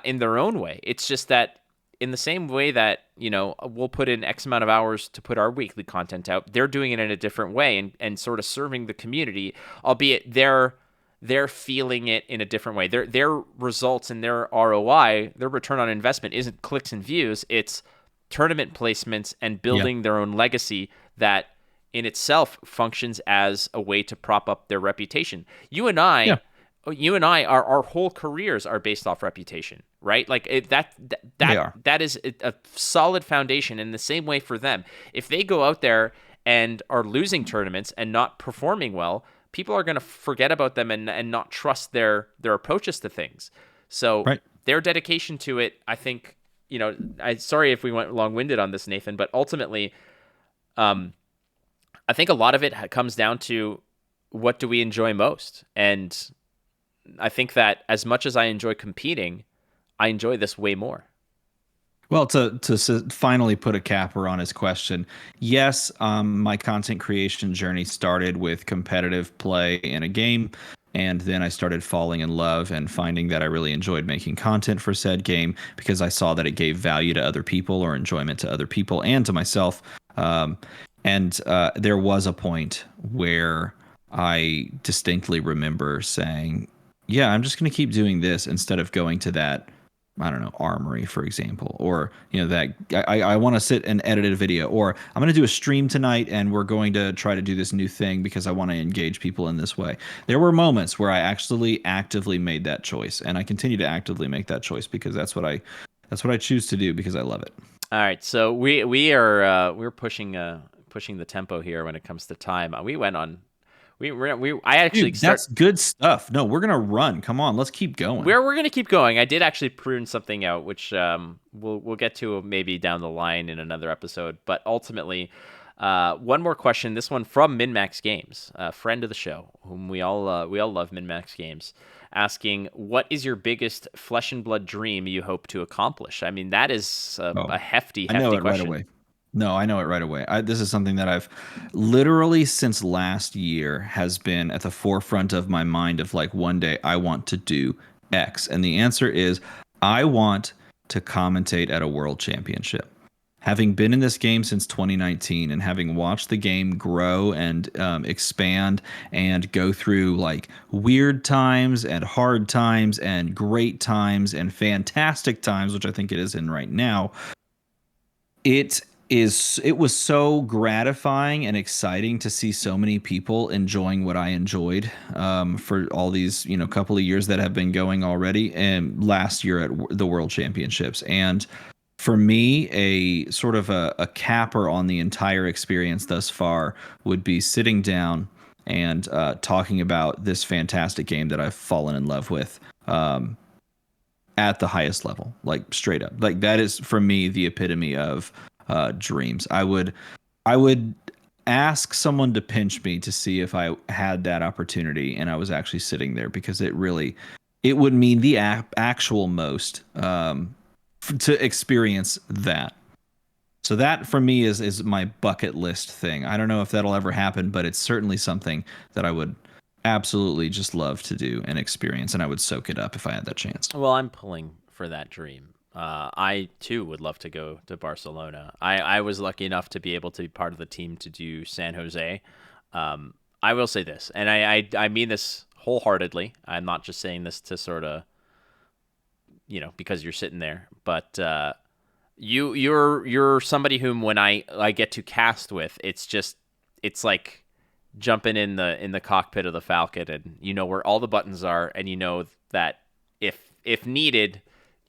in their own way. It's just that in the same way that, we'll put in X amount of hours to put our weekly content out, they're doing it in a different way and sort of serving the community, albeit they're feeling it in a different way. Their results and their ROI, their return on investment isn't clicks and views. It's tournament placements and building their own legacy that in itself functions as a way to prop up their reputation. You and I, our whole careers are based off reputation, right? Like that is a solid foundation. In the same way for them, if they go out there and are losing tournaments and not performing well, people are going to forget about them and not trust their approaches to things. So their dedication to it, I think, sorry if we went long-winded on this, Nathan, but ultimately, I think a lot of it comes down to what do we enjoy most. And I think that as much as I enjoy competing, I enjoy this way more. Well, to finally put a capper on his question, yes, my content creation journey started with competitive play in a game, and then I started falling in love and finding that I really enjoyed making content for said game because I saw that it gave value to other people or enjoyment to other people and to myself. And there was a point where I distinctly remember saying, yeah, I'm just going to keep doing this instead of going to that, I don't know, Armory, for example, or, that I want to sit and edit a video, or I'm going to do a stream tonight and we're going to try to do this new thing because I want to engage people in this way. There were moments where I actually actively made that choice, and I continue to actively make that choice because that's what I choose to do because I love it. All right. So we're pushing the tempo here when it comes to time. We went on. That's good stuff. No, we're gonna run. Come on, let's keep going. We're gonna keep going. I did actually prune something out, which we'll get to maybe down the line in another episode. But ultimately, one more question. This one from MinMax Games, a friend of the show, whom we all love, MinMax Games, asking, "What is your biggest flesh and blood dream you hope to accomplish?" I mean, that is a hefty question. Right away. No, I know it right away. This is something that I've literally since last year has been at the forefront of my mind of like, one day I want to do X. And the answer is I want to commentate at a world championship. having been in this game since 2019 and having watched the game grow and expand and go through like weird times and hard times and great times and fantastic times, which I think it is in right now, it was so gratifying and exciting to see so many people enjoying what I enjoyed for all these, couple of years that have been going already, and last year at the World Championships. And for me, a sort of a capper on the entire experience thus far would be sitting down and talking about this fantastic game that I've fallen in love with at the highest level, like straight up. Like that is for me the epitome of dreams. I would ask someone to pinch me to see if I had that opportunity and I was actually sitting there, because it would mean the actual most to experience that. So that for me is my bucket list thing. I don't know if that'll ever happen, but it's certainly something that I would absolutely just love to do and experience, and I would soak it up if I had that chance. Well, I'm pulling for that dream. I too would love to go to Barcelona. I was lucky enough to be able to be part of the team to do San Jose. I will say this, and I mean this wholeheartedly. I'm not just saying this to sort of, because you're sitting there, but you're somebody whom when I get to cast with, it's like jumping in the cockpit of the Falcon, and you know where all the buttons are, and you know that if needed,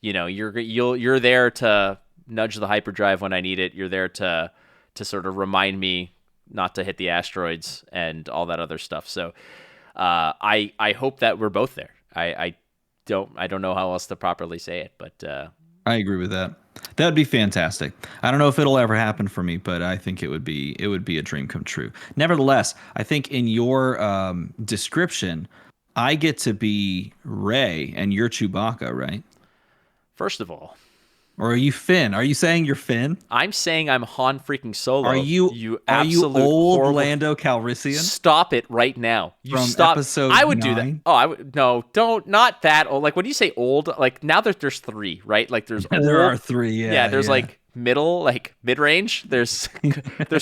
you're there to nudge the hyperdrive when I need it. You're there to sort of remind me not to hit the asteroids and all that other stuff. So I hope that we're both there. I don't know how else to properly say it, but I agree with that. That would be fantastic. I don't know if it'll ever happen for me, but I think it would be a dream come true. Nevertheless, I think in your description, I get to be Rey and you're Chewbacca, right? First of all, or are you Finn? Are you saying you're Finn? I'm saying I'm Han freaking Solo. Are you absolute old horrible... Lando Calrissian? Stop it right now. You From stop. episode I would 9? do that. Oh, I would. No, don't. Not that old. Like when you say old, like now there's three, right? Like there's old. There are three. Yeah. There's like middle, like mid range. There's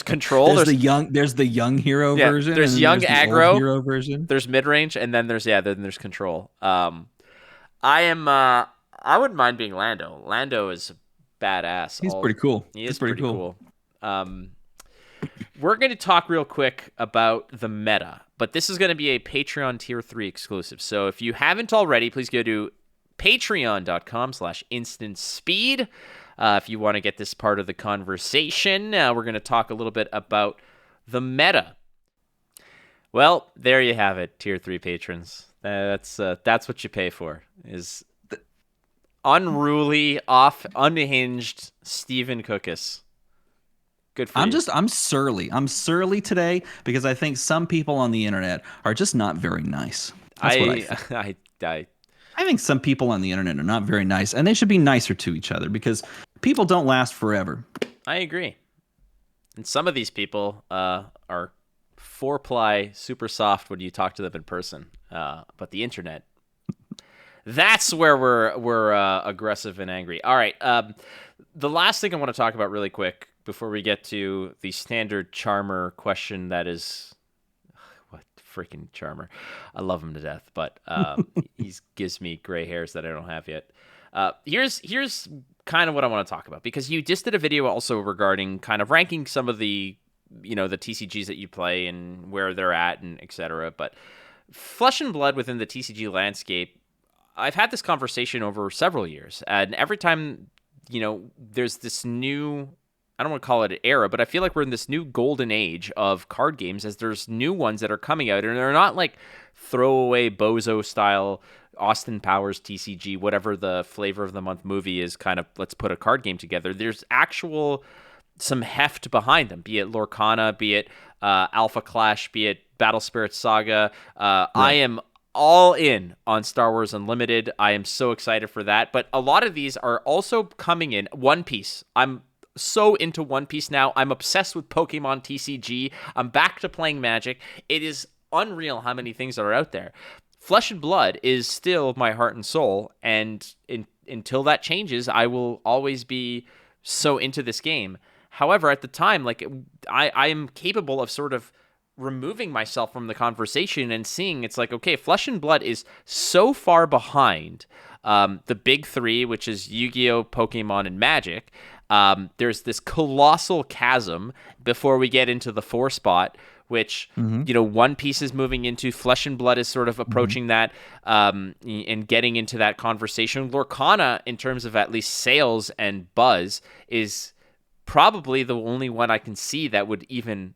control. There's the young hero version. There's and young there's the aggro old hero version. There's mid range, and then there's control. I wouldn't mind being Lando. Lando is badass. He's pretty cool. He is pretty cool. We're going to talk real quick about the meta, but this is going to be a Patreon Tier 3 exclusive. So if you haven't already, please go to patreon.com/instantspeed if you want to get this part of the conversation. We're going to talk a little bit about the meta. Well, there you have it, Tier 3 patrons. That's what you pay for, is unruly, unhinged Stephen Cookus. Good for you. I'm surly. I'm surly today because I think some people on the internet are just not very nice. That's what I think. I think some people on the internet are not very nice, and they should be nicer to each other because people don't last forever. I agree. And some of these people are 4-ply super soft when you talk to them in person, but the internet, that's where we're aggressive and angry. All right. The last thing I want to talk about really quick before we get to the standard Charmer question that is, what freaking Charmer? I love him to death, but he gives me gray hairs that I don't have yet. Here's kind of what I want to talk about, because you just did a video also regarding kind of ranking some of the TCGs that you play and where they're at and etc. But Flesh and Blood within the TCG landscape, I've had this conversation over several years, and every time, there's this new, I don't want to call it an era, but I feel like we're in this new golden age of card games, as there's new ones that are coming out, and they're not like throwaway bozo style Austin Powers TCG, whatever the flavor of the month movie is, kind of let's put a card game together. There's some heft behind them, be it Lorcana, be it Alpha Clash, be it Battle Spirit Saga. Right. I am all in on Star Wars Unlimited. I am so excited for that. But a lot of these are also coming in. One Piece. I'm so into One Piece now. I'm obsessed with Pokemon TCG. I'm back to playing Magic. It is unreal how many things are out there. Flesh and Blood is still my heart and soul. And until that changes, I will always be so into this game. However, at the time, like I am capable of sort of removing myself from the conversation and seeing it's like, okay, Flesh and Blood is so far behind the big three, which is Yu-Gi-Oh, Pokemon, and Magic. There's this colossal chasm before we get into the 4 spot, which, One Piece is moving into. Flesh and Blood is sort of approaching that and getting into that conversation. Lorcana, in terms of at least sales and buzz, is probably the only one I can see that would even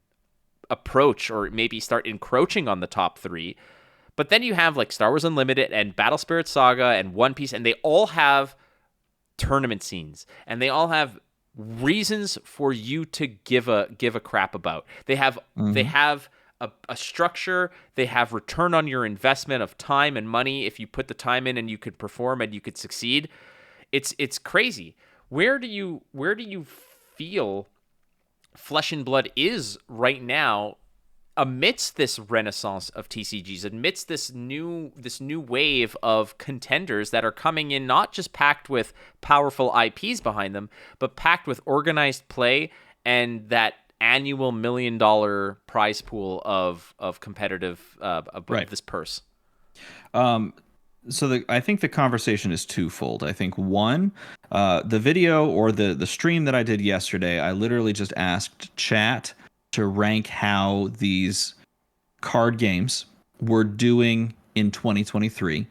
approach or maybe start encroaching on the top 3. But then you have like Star Wars Unlimited and Battle Spirit Saga and One Piece, and they all have tournament scenes, and they all have reasons for you to give a crap about. They have a structure. They have return on your investment of time and money. If you put the time in and you could perform and you could succeed, it's crazy. Where do you feel Flesh and Blood is right now amidst this renaissance of TCGs, amidst this new wave of contenders that are coming in, not just packed with powerful IPs behind them, but packed with organized play and that annual $1 million prize pool of competitive this purse? So I think the conversation is twofold. I think one, the video or the stream that I did yesterday, I literally just asked chat to rank how these card games were doing in 2023.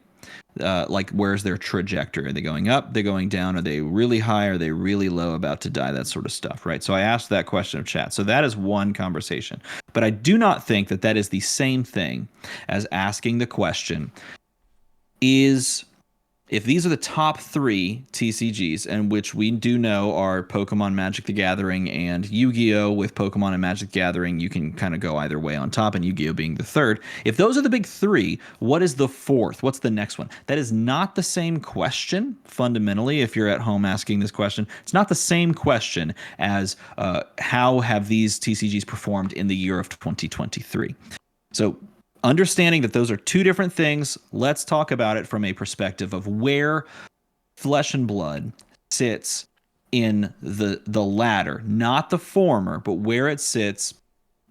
Like, where's their trajectory? Are they going up? They're going down? Are they really high? Are they really low, about to die? That sort of stuff, right? So I asked that question of chat. So that is one conversation. But I do not think that is the same thing as asking the question, if these are the top 3 TCGs, and which we do know are Pokemon, Magic the Gathering, and Yu-Gi-Oh! With Pokemon and Magic the Gathering, you can kind of go either way on top, and Yu-Gi-Oh! Being the 3rd. If those are the big 3, what is the 4th? What's the next one? That is not the same question, fundamentally, if you're at home asking this question. It's not the same question as how have these TCGs performed in the year of 2023. So understanding that those are 2 different things, let's talk about it from a perspective of where Flesh and Blood sits in the latter, not the former, but where it sits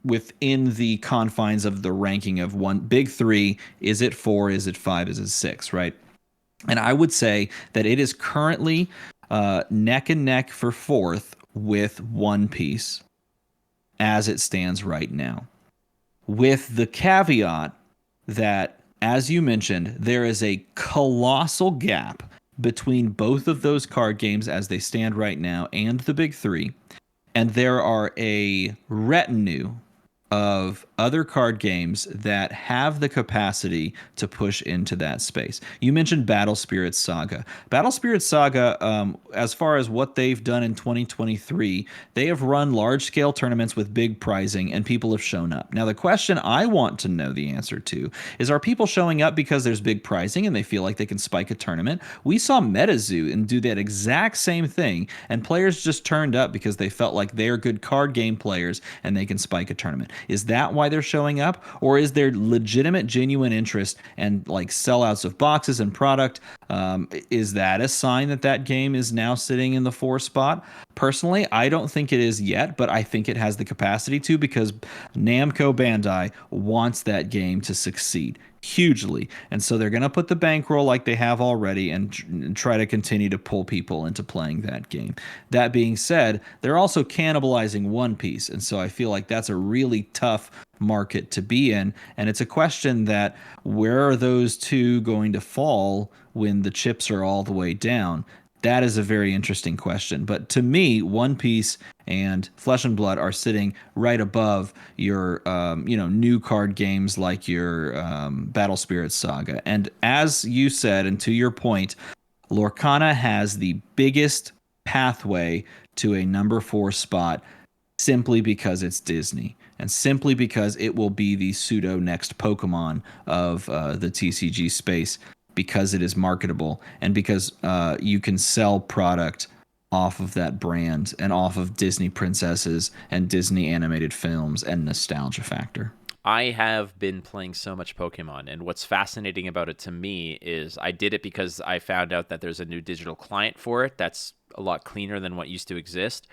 within the confines of the ranking of one big 3. Is it 4? Is it 5? Is it 6? Right? And I would say that it is currently neck and neck for 4th with One Piece as it stands right now, with the caveat that, as you mentioned, there is a colossal gap between both of those card games as they stand right now and the big 3. And there are a retinue of other card games that have the capacity to push into that space. You mentioned Battle Spirit Saga. Battle Spirit Saga, as far as what they've done in 2023, they have run large-scale tournaments with big prizing, and people have shown up. Now, the question I want to know the answer to is, are people showing up because there's big prizing and they feel like they can spike a tournament? We saw MetaZoo and do that exact same thing, and players just turned up because they felt like they're good card game players and they can spike a tournament. Is that why they're showing up? Or is there legitimate, genuine interest and like sellouts of boxes and product? Is that a sign that game is now sitting in the 4 spot? Personally, I don't think it is yet, but I think it has the capacity to, because Namco Bandai wants that game to succeed hugely. And so they're going to put the bankroll like they have already and try to continue to pull people into playing that game. That being said, they're also cannibalizing One Piece. And so I feel like that's a really tough market to be in. And it's a question that, where are those 2 going to fall when the chips are all the way down? That is a very interesting question. But to me, One Piece and Flesh and Blood are sitting right above your, new card games like your Battle Spirit Saga. And as you said, and to your point, Lorcana has the biggest pathway to a number 4 spot simply because it's Disney, and simply because it will be the pseudo next Pokemon of the TCG space, because it is marketable and because you can sell product off of that brand and off of Disney princesses and Disney animated films and nostalgia factor. I have been playing so much Pokemon, and what's fascinating about it to me is I did it because I found out that there's a new digital client for it that's a lot cleaner than what used to exist.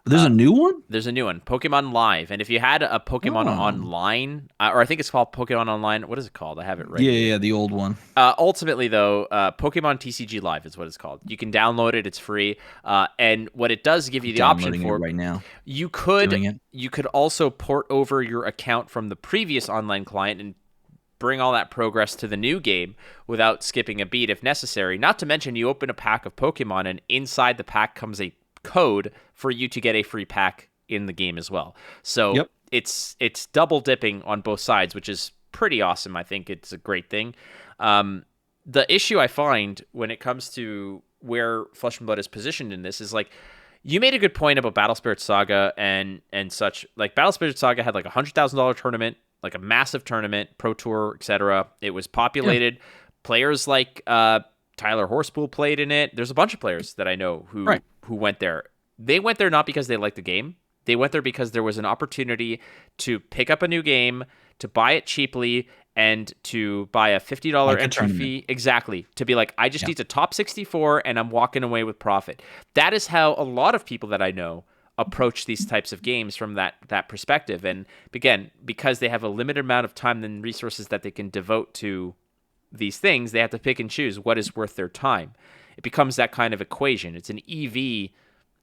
There's a new one? There's a new one, Pokemon Live. And if you had a Pokemon Online, or I think it's called Pokemon Online. What is it called? I have it right here. Yeah, the old one. Ultimately, though, Pokemon TCG Live is what it's called. You can download it. It's free. And what it does give you the option for it right now. You could also port over your account from the previous online client and bring all that progress to the new game without skipping a beat if necessary. Not to mention, you open a pack of Pokemon, and inside the pack comes a code for you to get a free pack in the game as well. So it's double dipping on both sides, which is pretty awesome. I think it's a great thing. The issue I find when it comes to where Flesh and Blood is positioned in this is like, you made a good point about Battle Spirit Saga and such. Like, Battle Spirit Saga had like $100,000 tournament, like a massive tournament, Pro Tour, etc. It was populated. Yeah. Players like Tyler Horspool played in it. There's a bunch of players that I know who went there. They went there not because they liked the game. They went there because there was an opportunity to pick up a new game, to buy it cheaply, and to buy a $50 entry fee. Exactly. To be like, I just need to top 64 and I'm walking away with profit. That is how a lot of people that I know approach these types of games from that perspective. And again, because they have a limited amount of time and resources that they can devote to these things, they have to pick and choose what is worth their time. It becomes that kind of equation. It's an EV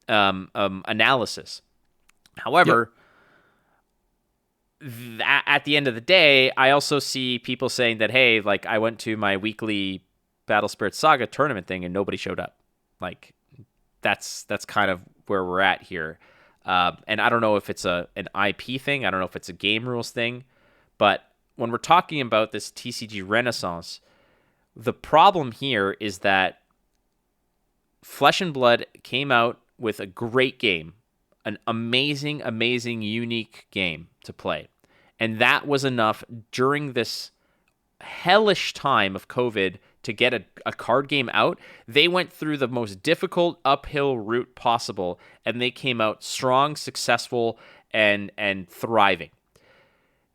analysis. However, at the end of the day, I also see people saying that, hey, like, I went to my weekly Battle Spirit Saga tournament thing and nobody showed up. Like, that's kind of where we're at here. And I don't know if it's an IP thing. I don't know if it's a game rules thing. But when we're talking about this TCG renaissance, the problem here is that Flesh and Blood came out with a great game, an amazing, amazing, unique game to play. And that was enough during this hellish time of COVID to get a card game out. They went through the most difficult uphill route possible, and they came out strong, successful, and thriving.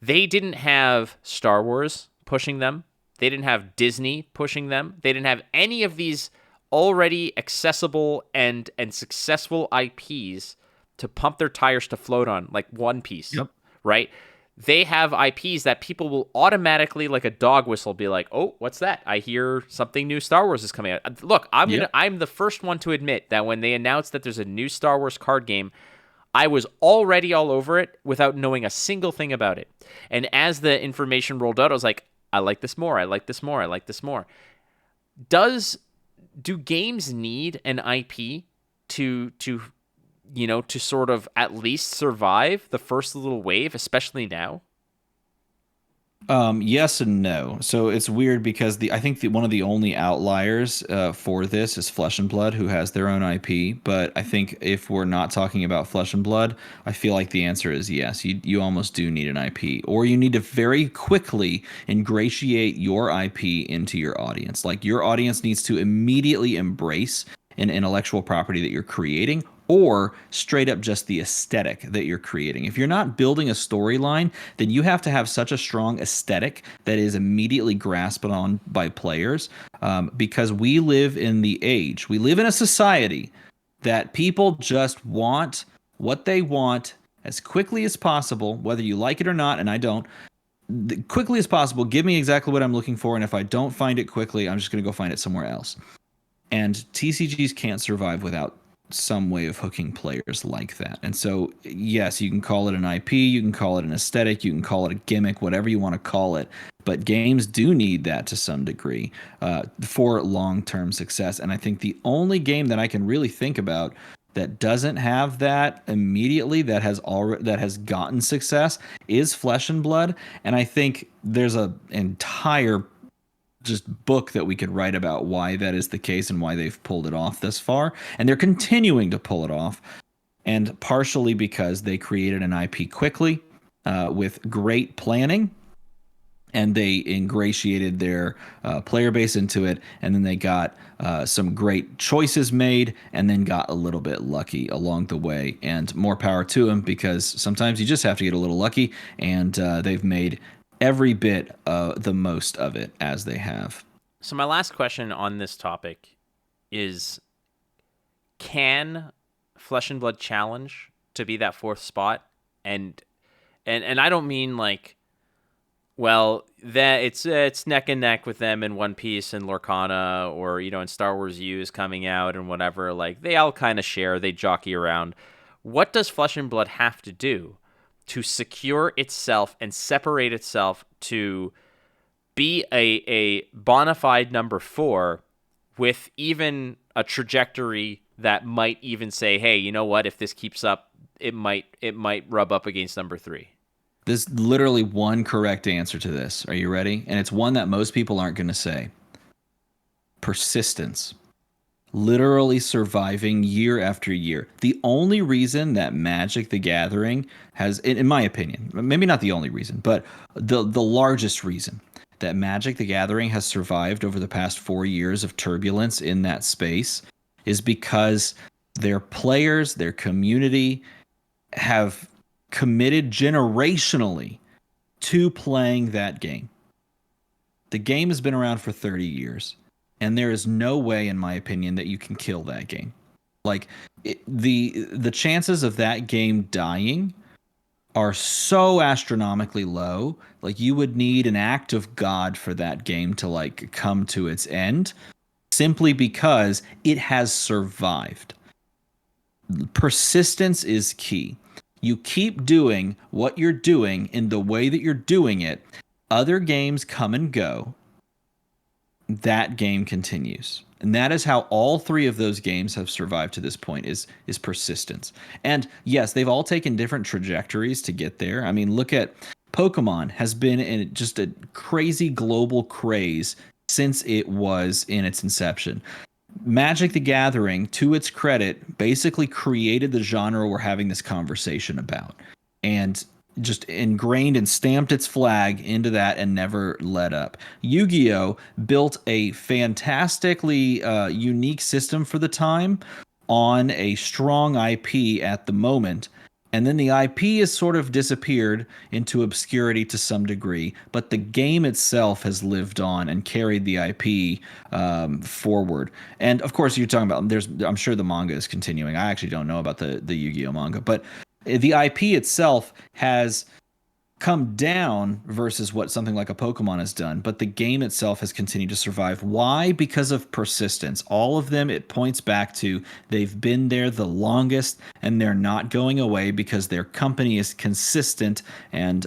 They didn't have Star Wars pushing them. They didn't have Disney pushing them. They didn't have any of these already accessible and successful IPs to pump their tires to float on, like One Piece, right? They have IPs that people will automatically, like a dog whistle, be like, oh, what's that? I hear something new Star Wars is coming out. Look, I'm the first one to admit that when they announced that there's a new Star Wars card game, I was already all over it without knowing a single thing about it. And as the information rolled out, I was like, I like this more. I like this more. I like this more. Do games need an IP to sort of at least survive the first little wave, especially now? Yes and no. So it's weird because I think one of the only outliers for this is Flesh and Blood, who has their own IP. But I think if we're not talking about Flesh and Blood, I feel like the answer is yes. You almost do need an IP, or you need to very quickly ingratiate your IP into your audience. Like, your audience needs to immediately embrace an intellectual property that you're creating, or straight up just the aesthetic that you're creating. If you're not building a storyline, then you have to have such a strong aesthetic that is immediately grasped on by players, because we live in a society that people just want what they want as quickly as possible, whether you like it or not, and I don't. Quickly as possible, give me exactly what I'm looking for, and if I don't find it quickly, I'm just going to go find it somewhere else. And TCGs can't survive without some way of hooking players like that. And so, yes, you can call it an IP, you can call it an aesthetic, you can call it a gimmick, whatever you want to call it. But games do need that to some degree for long-term success. And I think the only game that I can really think about that doesn't have that immediately, that has gotten success, is Flesh and Blood. And I think there's an entire just book that we could write about why that is the case and why they've pulled it off this far. And they're continuing to pull it off. And partially because they created an IP quickly with great planning, and they ingratiated their player base into it. And then they got some great choices made, and then got a little bit lucky along the way. And more power to them, because sometimes you just have to get a little lucky, and they've made every bit the most of it as they have. So my last question on this topic is, can Flesh and Blood challenge to be that 4th spot, and I don't mean like, well, that it's neck and neck with them in One Piece and Lorcana, or in Star Wars U is coming out and whatever. Like, they all kind of share, they jockey around. What does Flesh and Blood have to do to secure itself and separate itself to be a bona fide number 4 with even a trajectory that might even say, hey, you know what? If this keeps up, it might rub up against number 3. There's literally one correct answer to this. Are you ready? And it's one that most people aren't going to say. Persistence. Literally surviving year after year. The only reason that Magic the Gathering has, in my opinion, maybe not the only reason, but the largest reason that Magic the Gathering has survived over the past 4 years of turbulence in that space is because their players, their community have committed generationally to playing that game. The game has been around for 30 years. And there is no way, in my opinion, that you can kill that game. Like, the chances of that game dying are so astronomically low. Like, you would need an act of God for that game to like come to its end, simply because it has survived. Persistence is key. You keep doing what you're doing in the way that you're doing it. Other games come and go. That game continues. And that is how all 3 of those games have survived to this point, is persistence. And yes, they've all taken different trajectories to get there. I mean, look at Pokemon has been in just a crazy global craze since it was in its inception. Magic the Gathering, to its credit, basically created the genre we're having this conversation about. And just ingrained and stamped its flag into that and never let up. Yu-Gi-Oh! Built a fantastically unique system for the time on a strong IP at the moment. And then the IP has sort of disappeared into obscurity to some degree, but the game itself has lived on and carried the IP forward. And of course, you're talking about, I'm sure the manga is continuing. I actually don't know about the Yu-Gi-Oh! Manga, but the IP itself has come down versus what something like a Pokemon has done, but the game itself has continued to survive. Why? Because of persistence. All of them, it points back to they've been there the longest, and they're not going away because their company is consistent and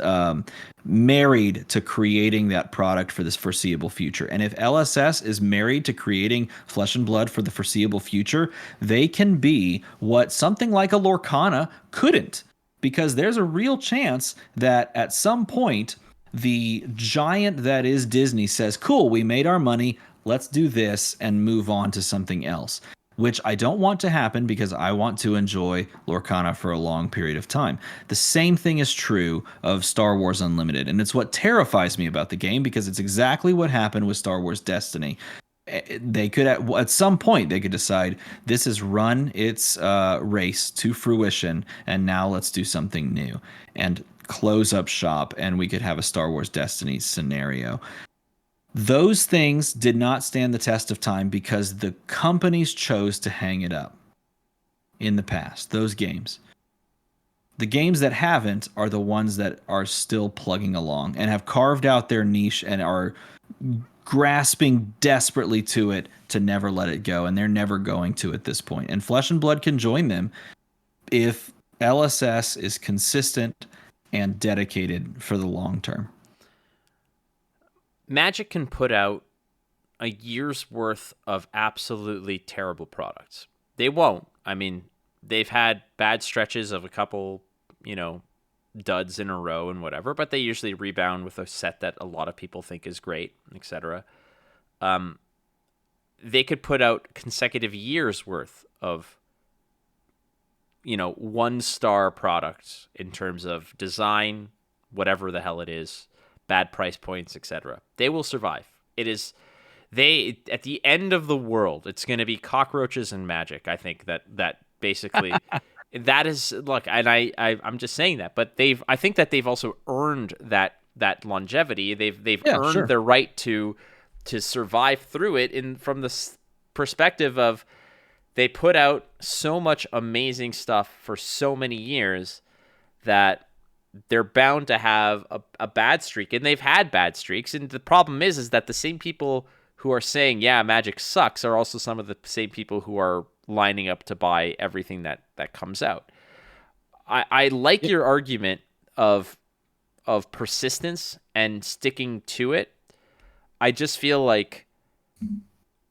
married to creating that product for this foreseeable future. And if LSS is married to creating Flesh and Blood for the foreseeable future, they can be what something like a Lorcana couldn't. Because there's a real chance that at some point, the giant that is Disney says, cool, we made our money, let's do this and move on to something else. Which I don't want to happen because I want to enjoy Lorcana for a long period of time. The same thing is true of Star Wars Unlimited. And it's what terrifies me about the game, because it's exactly what happened with Star Wars Destiny. They could, at some point, they could decide this has run its race to fruition, and now let's do something new and close up shop, and we could have a Star Wars Destiny scenario. Those things did not stand the test of time because the companies chose to hang it up in the past, those games. The games that haven't are the ones that are still plugging along and have carved out their niche and are grasping desperately to it to never let it go, and they're never going to at this point. And Flesh and Blood can join them if LSS is consistent and dedicated for the long term. Magic can put out a year's worth of absolutely terrible products. They won't. I mean, they've had bad stretches of a couple, duds in a row and whatever, but they usually rebound with a set that a lot of people think is great, etc. They could put out consecutive years worth of, 1-star products in terms of design, whatever the hell it is, bad price points, etc. They will survive. It is, at the end of the world, it's going to be cockroaches and magic. I think that basically that is, look, and I'm just saying that, but I think that they've also earned that longevity. They've earned their right to survive through it from the perspective of they put out so much amazing stuff for so many years that they're bound to have a bad streak, and they've had bad streaks. And the problem is that the same people who are saying, yeah, Magic sucks, are also some of the same people who are lining up to buy everything that comes out. I like your argument of persistence and sticking to it. I just feel like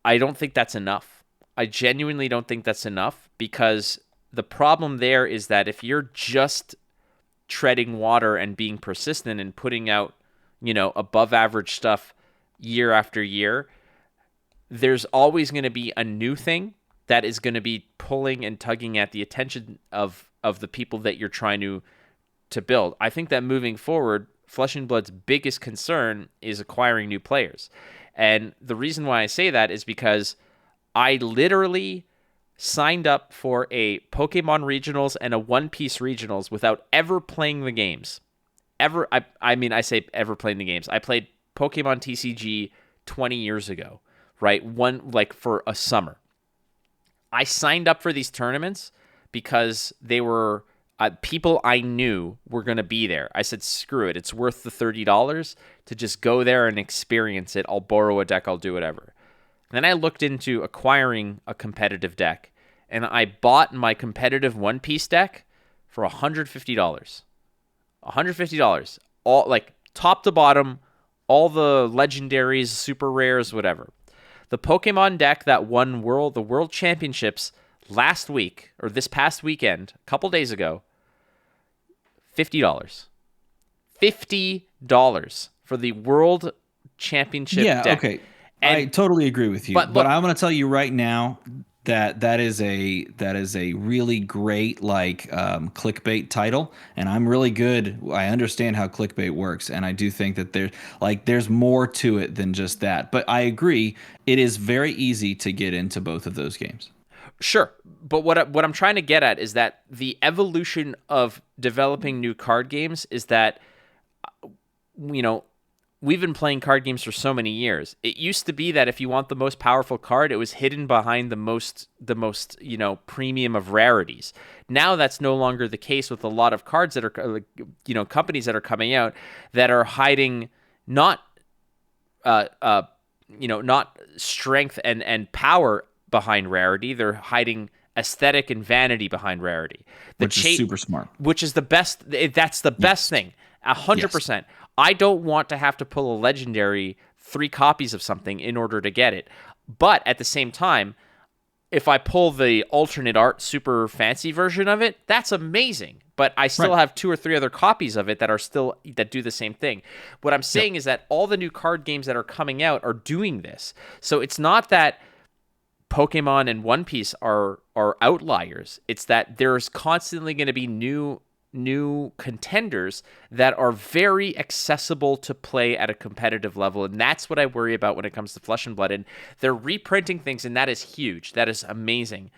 I don't think that's enough. I genuinely don't think that's enough, because the problem there is that if you're just treading water and being persistent and putting out, above average stuff year after year, there's always going to be a new thing that is going to be pulling and tugging at the attention of the people that you're trying to build. I think that moving forward, Flesh and Blood's biggest concern is acquiring new players. And the reason why I say that is because I literally signed up for a Pokemon Regionals and a One Piece Regionals without ever playing the games. I say ever playing the games. I played Pokemon TCG 20 years ago, right? For a summer. I signed up for these tournaments because they were people I knew were going to be there. I said, screw it. It's worth the $30 to just go there and experience it. I'll borrow a deck. I'll do whatever. Then I looked into acquiring a competitive deck, and I bought my competitive One Piece deck for $150. $150. All, like, top to bottom, all the legendaries, super rares, whatever. The Pokemon deck that won the World Championships last week, or this past weekend, a couple days ago, $50. $50 for the World Championship deck. Yeah, okay. And, I totally agree with you. But I'm going to tell you right now that is a really great clickbait title, and I'm really good. I understand how clickbait works, and I do think that there's more to it than just that. But I agree, it is very easy to get into both of those games. Sure, but what I'm trying to get at is that the evolution of developing new card games is that, we've been playing card games for so many years. It used to be that if you want the most powerful card, it was hidden behind the most premium of rarities. Now that's no longer the case with a lot of cards that are, companies that are coming out that are hiding not strength and power behind rarity. They're hiding aesthetic and vanity behind rarity. Which is super smart. Which is the best. That's the best thing. 100%. I don't want to have to pull a legendary 3 copies of something in order to get it. But at the same time, if I pull the alternate art super fancy version of it, that's amazing. But I still have 2 or 3 other copies of it that do the same thing. What I'm saying is that all the new card games that are coming out are doing this. So it's not that Pokemon and One Piece are outliers. It's that there's constantly going to be new contenders that are very accessible to play at a competitive level, and that's what I worry about when it comes to Flesh and Blood. And they're reprinting things, and that is huge. That is amazing.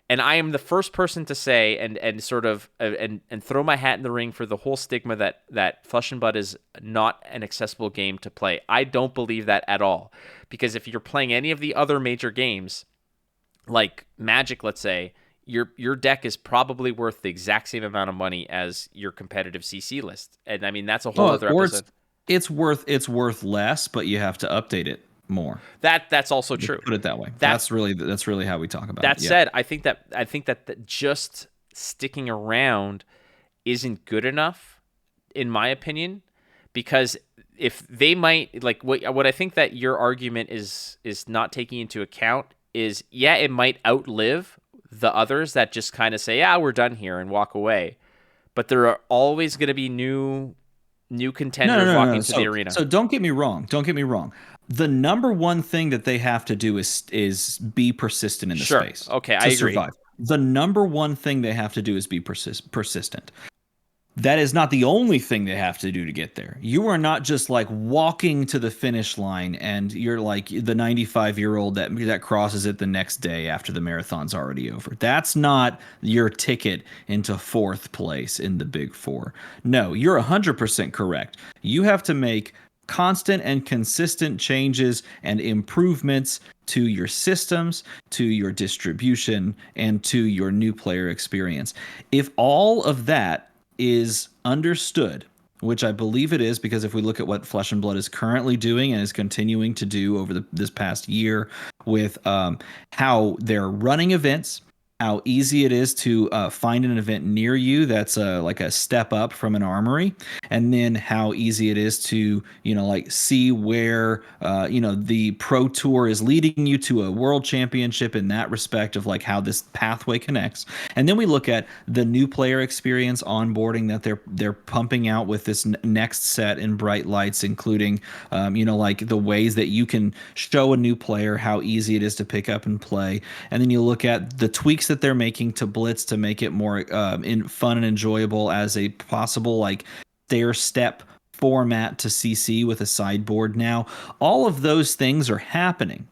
And I am the first person to say and sort of and throw my hat in the ring for the whole stigma that Flesh and Blood is not an accessible game to play. I don't believe that at all, because if you're playing any of the other major games, like Magic, let's say, your deck is probably worth the exact same amount of money as your competitive CC list. And I mean, that's a whole other episode. It's worth less, but you have to update it more. That's also true. Put it that way. That's really how we talk about it. That said, I think that just sticking around isn't good enough, in my opinion, because if they might, like, what I think that your argument is not taking into account is, yeah, it might outlive the others that just kind of say, yeah, we're done here and walk away. But there are always going to be new contenders walking into the arena. So don't get me wrong. The number one thing that they have to do is be persistent in the space. Okay, I agree. Survive. The number one thing they have to do is be persistent. That is not the only thing they have to do to get there. You are not just like walking to the finish line and you're like the 95-year-old that crosses it the next day after the marathon's already over. That's not your ticket into 4th place in the Big Four. No, you're 100% correct. You have to make constant and consistent changes and improvements to your systems, to your distribution, and to your new player experience. If all of that is understood, which I believe it is, because if we look at what Flesh and Blood is currently doing and is continuing to do over this past year with how they're running events, how easy it is to find an event near you that's like a step up from an armory, and then how easy it is to, like see where, the Pro Tour is leading you to a world championship in that respect of like how this pathway connects. And then we look at the new player experience onboarding that they're pumping out with this next set in bright lights, including, like the ways that you can show a new player how easy it is to pick up and play. And then you look at the tweaks that they're making to Blitz to make it more fun and enjoyable as a possible like stair step format to CC with a sideboard now. All of those things are happening.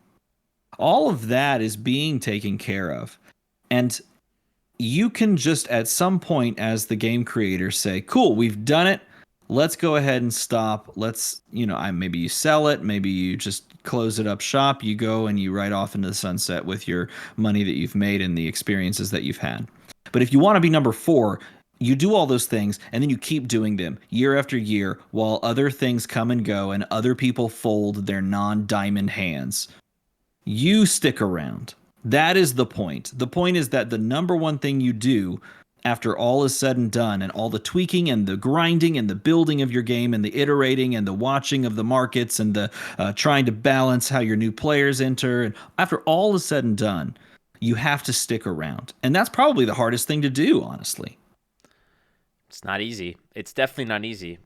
All of that is being taken care of. And you can just at some point as the game creator say, cool, we've done it. Let's go ahead and stop. Let's, maybe you sell it. Maybe you just close it up shop. You go and you ride off into the sunset with your money that you've made and the experiences that you've had. But if you want to be number 4, you do all those things and then you keep doing them year after year while other things come and go and other people fold their non-diamond hands. You stick around. That is the point. The point is that the number one thing you do after all is said and done, and all the tweaking and the grinding and the building of your game and the iterating and the watching of the markets and the trying to balance how your new players enter, and after all is said and done, you have to stick around. And that's probably the hardest thing to do, honestly. It's not easy. It's definitely not easy.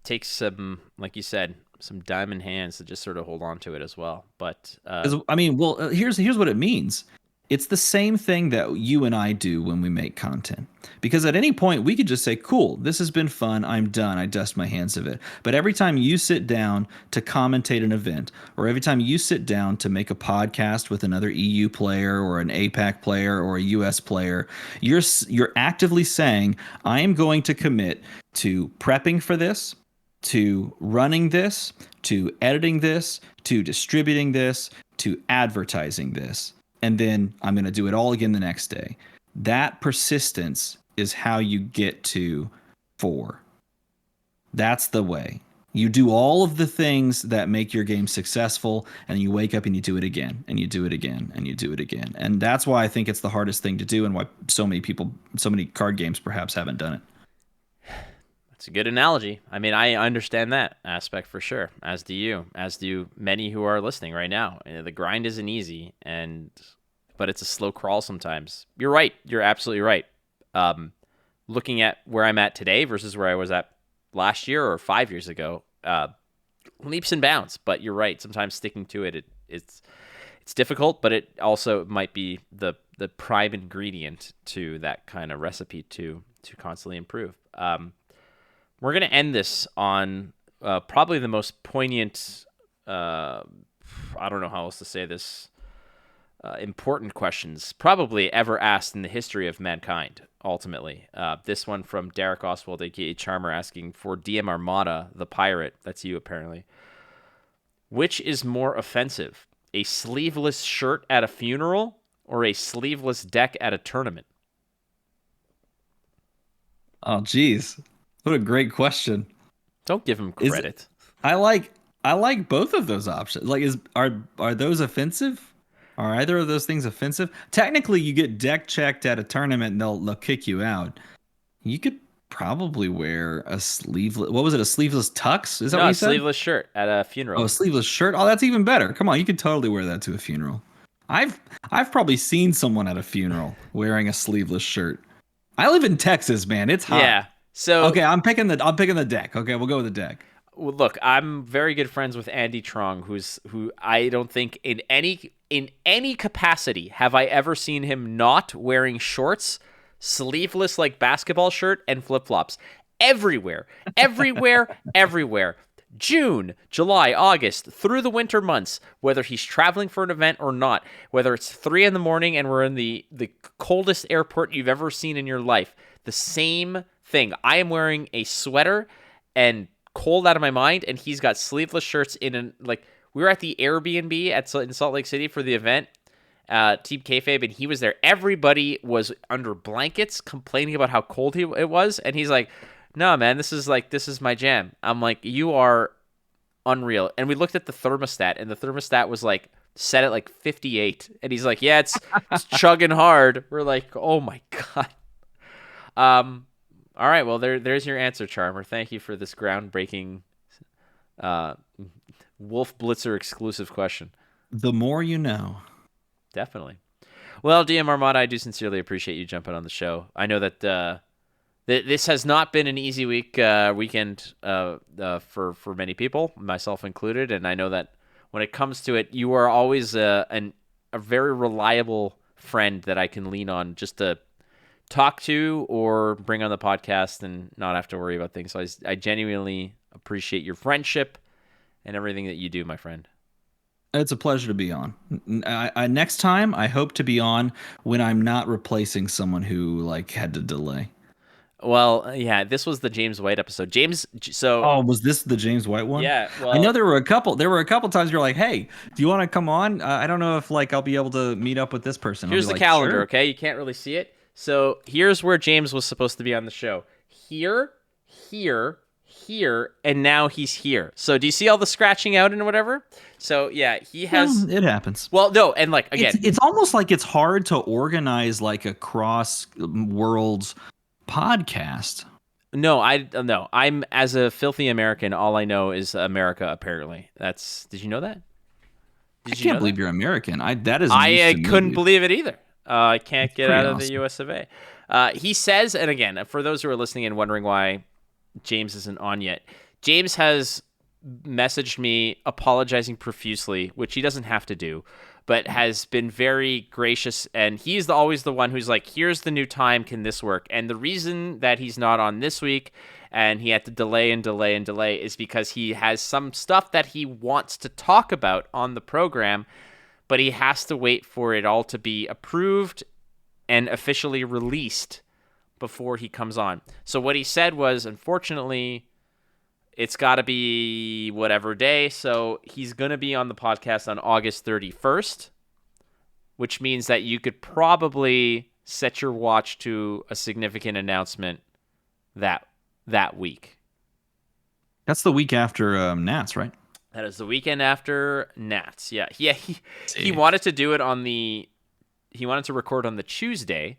Takes some, like you said, some diamond hands to just sort of hold on to it as well. But here's what it means. It's the same thing that you and I do when we make content. Because at any point, we could just say, cool, this has been fun, I'm done, I dust my hands of it. But every time you sit down to commentate an event, or every time you sit down to make a podcast with another EU player or an APAC player or a US player, you're actively saying, I am going to commit to prepping for this, to running this, to editing this, to distributing this, to advertising this. And then I'm going to do it all again the next day. That persistence is how you get to 4. That's the way. You do all of the things that make your game successful, and you wake up and you do it again, and you do it again, and you do it again. And that's why I think it's the hardest thing to do, and why so many card games perhaps haven't done it. That's a good analogy. I mean, I understand that aspect for sure, as do you, as do many who are listening right now. The grind isn't easy, but it's a slow crawl sometimes. You're right. You're absolutely right. Looking at where I'm at today versus where I was at last year or 5 years ago, leaps and bounds. But you're right. Sometimes sticking to it's difficult, but it also might be the prime ingredient to that kind of recipe to constantly improve. We're going to end this on probably the most poignant, I don't know how else to say this, important questions probably ever asked in the history of mankind, ultimately. This one from Derek Oswald, a.k.a. Charmer, asking for DM Armada, the pirate. That's you, apparently. Which is more offensive, a sleeveless shirt at a funeral or a sleeveless deck at a tournament? Oh, geez. What a great question. Don't give him credit. I like both of those options. Like, are those offensive? Are either of those things offensive? Technically, you get deck checked at a tournament and they'll kick you out. You could probably wear a sleeveless. What was it? A sleeveless tux? Is that what you said? No, a sleeveless shirt at a funeral. Oh, a sleeveless shirt. Oh, that's even better. Come on, you could totally wear that to a funeral. I've probably seen someone at a funeral wearing a sleeveless shirt. I live in Texas, man. It's hot. Yeah. So okay, I'm picking the deck. Okay, we'll go with the deck. Well, look, I'm very good friends with Andy Trong, who I don't think in any capacity have I ever seen him not wearing shorts, sleeveless like basketball shirt, and flip-flops. Everywhere. June, July, August, through the winter months, whether he's traveling for an event or not, whether it's 3 a.m. and we're in the coldest airport you've ever seen in your life, the same thing. I am wearing a sweater and cold out of my mind, and he's got sleeveless shirts we were at the Airbnb in Salt Lake City for the event, Team Kayfabe, and he was there. Everybody was under blankets complaining about how cold it was, and he's like, no, man, this is my jam. I'm like, you are unreal. And we looked at the thermostat, and the thermostat was like set at like 58, and he's like, yeah, it's chugging hard. We're like, oh my God. All right, well, there's your answer, Charmer. Thank you for this groundbreaking Wolf Blitzer exclusive question. The more you know. Definitely. Well, DM Armada, I do sincerely appreciate you jumping on the show. I know that this has not been an easy weekend for many people, myself included, and I know that when it comes to it, you are always a very reliable friend that I can lean on just to talk to or bring on the podcast and not have to worry about things. So I genuinely appreciate your friendship and everything that you do, my friend. It's a pleasure to be on. Next time, I hope to be on when I'm not replacing someone who had to delay. Well, yeah, this was the James White episode. Was this the James White one? Yeah. Well, I know there were a couple times you're like, hey, do you want to come on? I don't know if I'll be able to meet up with this person. Here's the calendar, sure. Okay? You can't really see it. So here's where James was supposed to be on the show. Here, and now he's here. So do you see all the scratching out and whatever? So yeah, he has. It happens. Well, no, and again, it's almost like it's hard to organize a cross worlds podcast. No, I'm as a filthy American. All I know is America. Apparently, did you know that? I can't believe you're American. That is. I couldn't believe it either. I can't get out of the US of A. He says, and again, for those who are listening and wondering why James isn't on yet, James has messaged me apologizing profusely, which he doesn't have to do, but has been very gracious, and he's always the one who's like, here's the new time, can this work? And the reason that he's not on this week and he had to delay is because he has some stuff that he wants to talk about on the program, but he has to wait for it all to be approved and officially released before he comes on. So what he said was, unfortunately, it's got to be whatever day. So he's going to be on the podcast on August 31st, which means that you could probably set your watch to a significant announcement that week. That's the week after Nats, right? That is the weekend after Nats. Yeah. He wanted to do it he wanted to record on the Tuesday,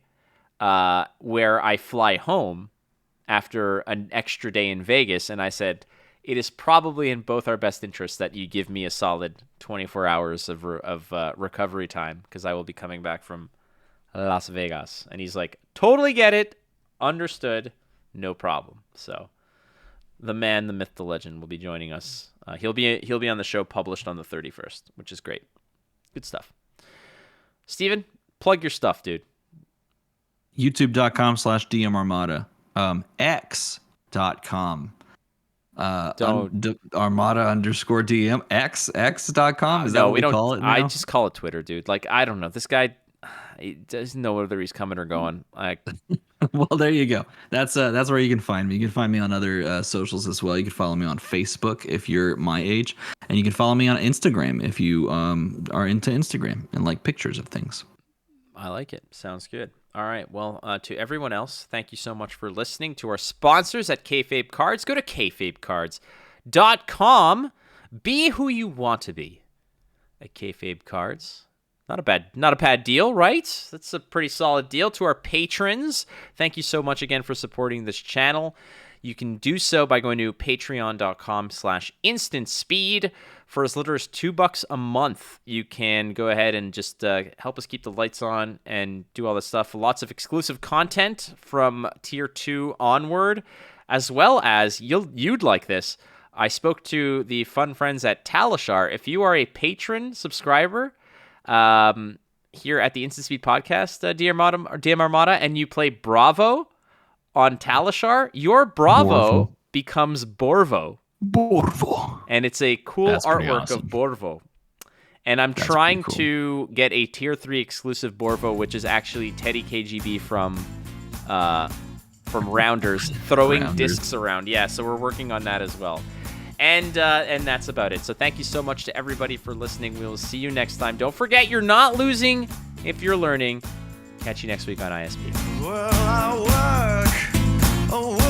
where I fly home after an extra day in Vegas, and I said, it is probably in both our best interests that you give me a solid 24 hours of recovery time, because I will be coming back from Las Vegas. And he's like, totally get it, understood, no problem. So the man, the myth, the legend will be joining us. He'll be on the show published on the 31st, which is great. Good stuff. Steven, plug your stuff, dude. YouTube.com/DM Armada. X.com. Armada_DM. X.com. Is that what we call it now? I just call it Twitter, dude. I don't know. This guy, he doesn't know whether he's coming or going. Well, there you go. That's where you can find me. You can find me on other socials as well. You can follow me on Facebook if you're my age, and you can follow me on Instagram if you are into Instagram and like pictures of things. I like it. Sounds good. All right. Well, to everyone else, thank you so much for listening. To our sponsors at Kayfabe Cards, go to kayfabecards.com. Be who you want to be at Kayfabe Cards. Not a bad deal, right? That's a pretty solid deal. To our patrons, thank you so much again for supporting this channel. You can do so by going to patreon.com/instantspeed. For as little as $2 a month, you can go ahead and just help us keep the lights on and do all this stuff. Lots of exclusive content from Tier 2 onward, as well as, you'd like this, I spoke to the fun friends at Talishar. If you are a patron subscriber here at the Instant Speed Podcast, DM Armada, and you play Bravo on Talishar, your Bravo becomes Borvo. And it's a cool artwork of Borvo. And I'm trying to get a Tier 3 exclusive Borvo, which is actually Teddy KGB from from Rounders throwing discs around. Yeah, so we're working on that as well. And that's about it. So thank you so much to everybody for listening. We will see you next time. Don't forget, you're not losing if you're learning. Catch you next week on ISP. Well, I work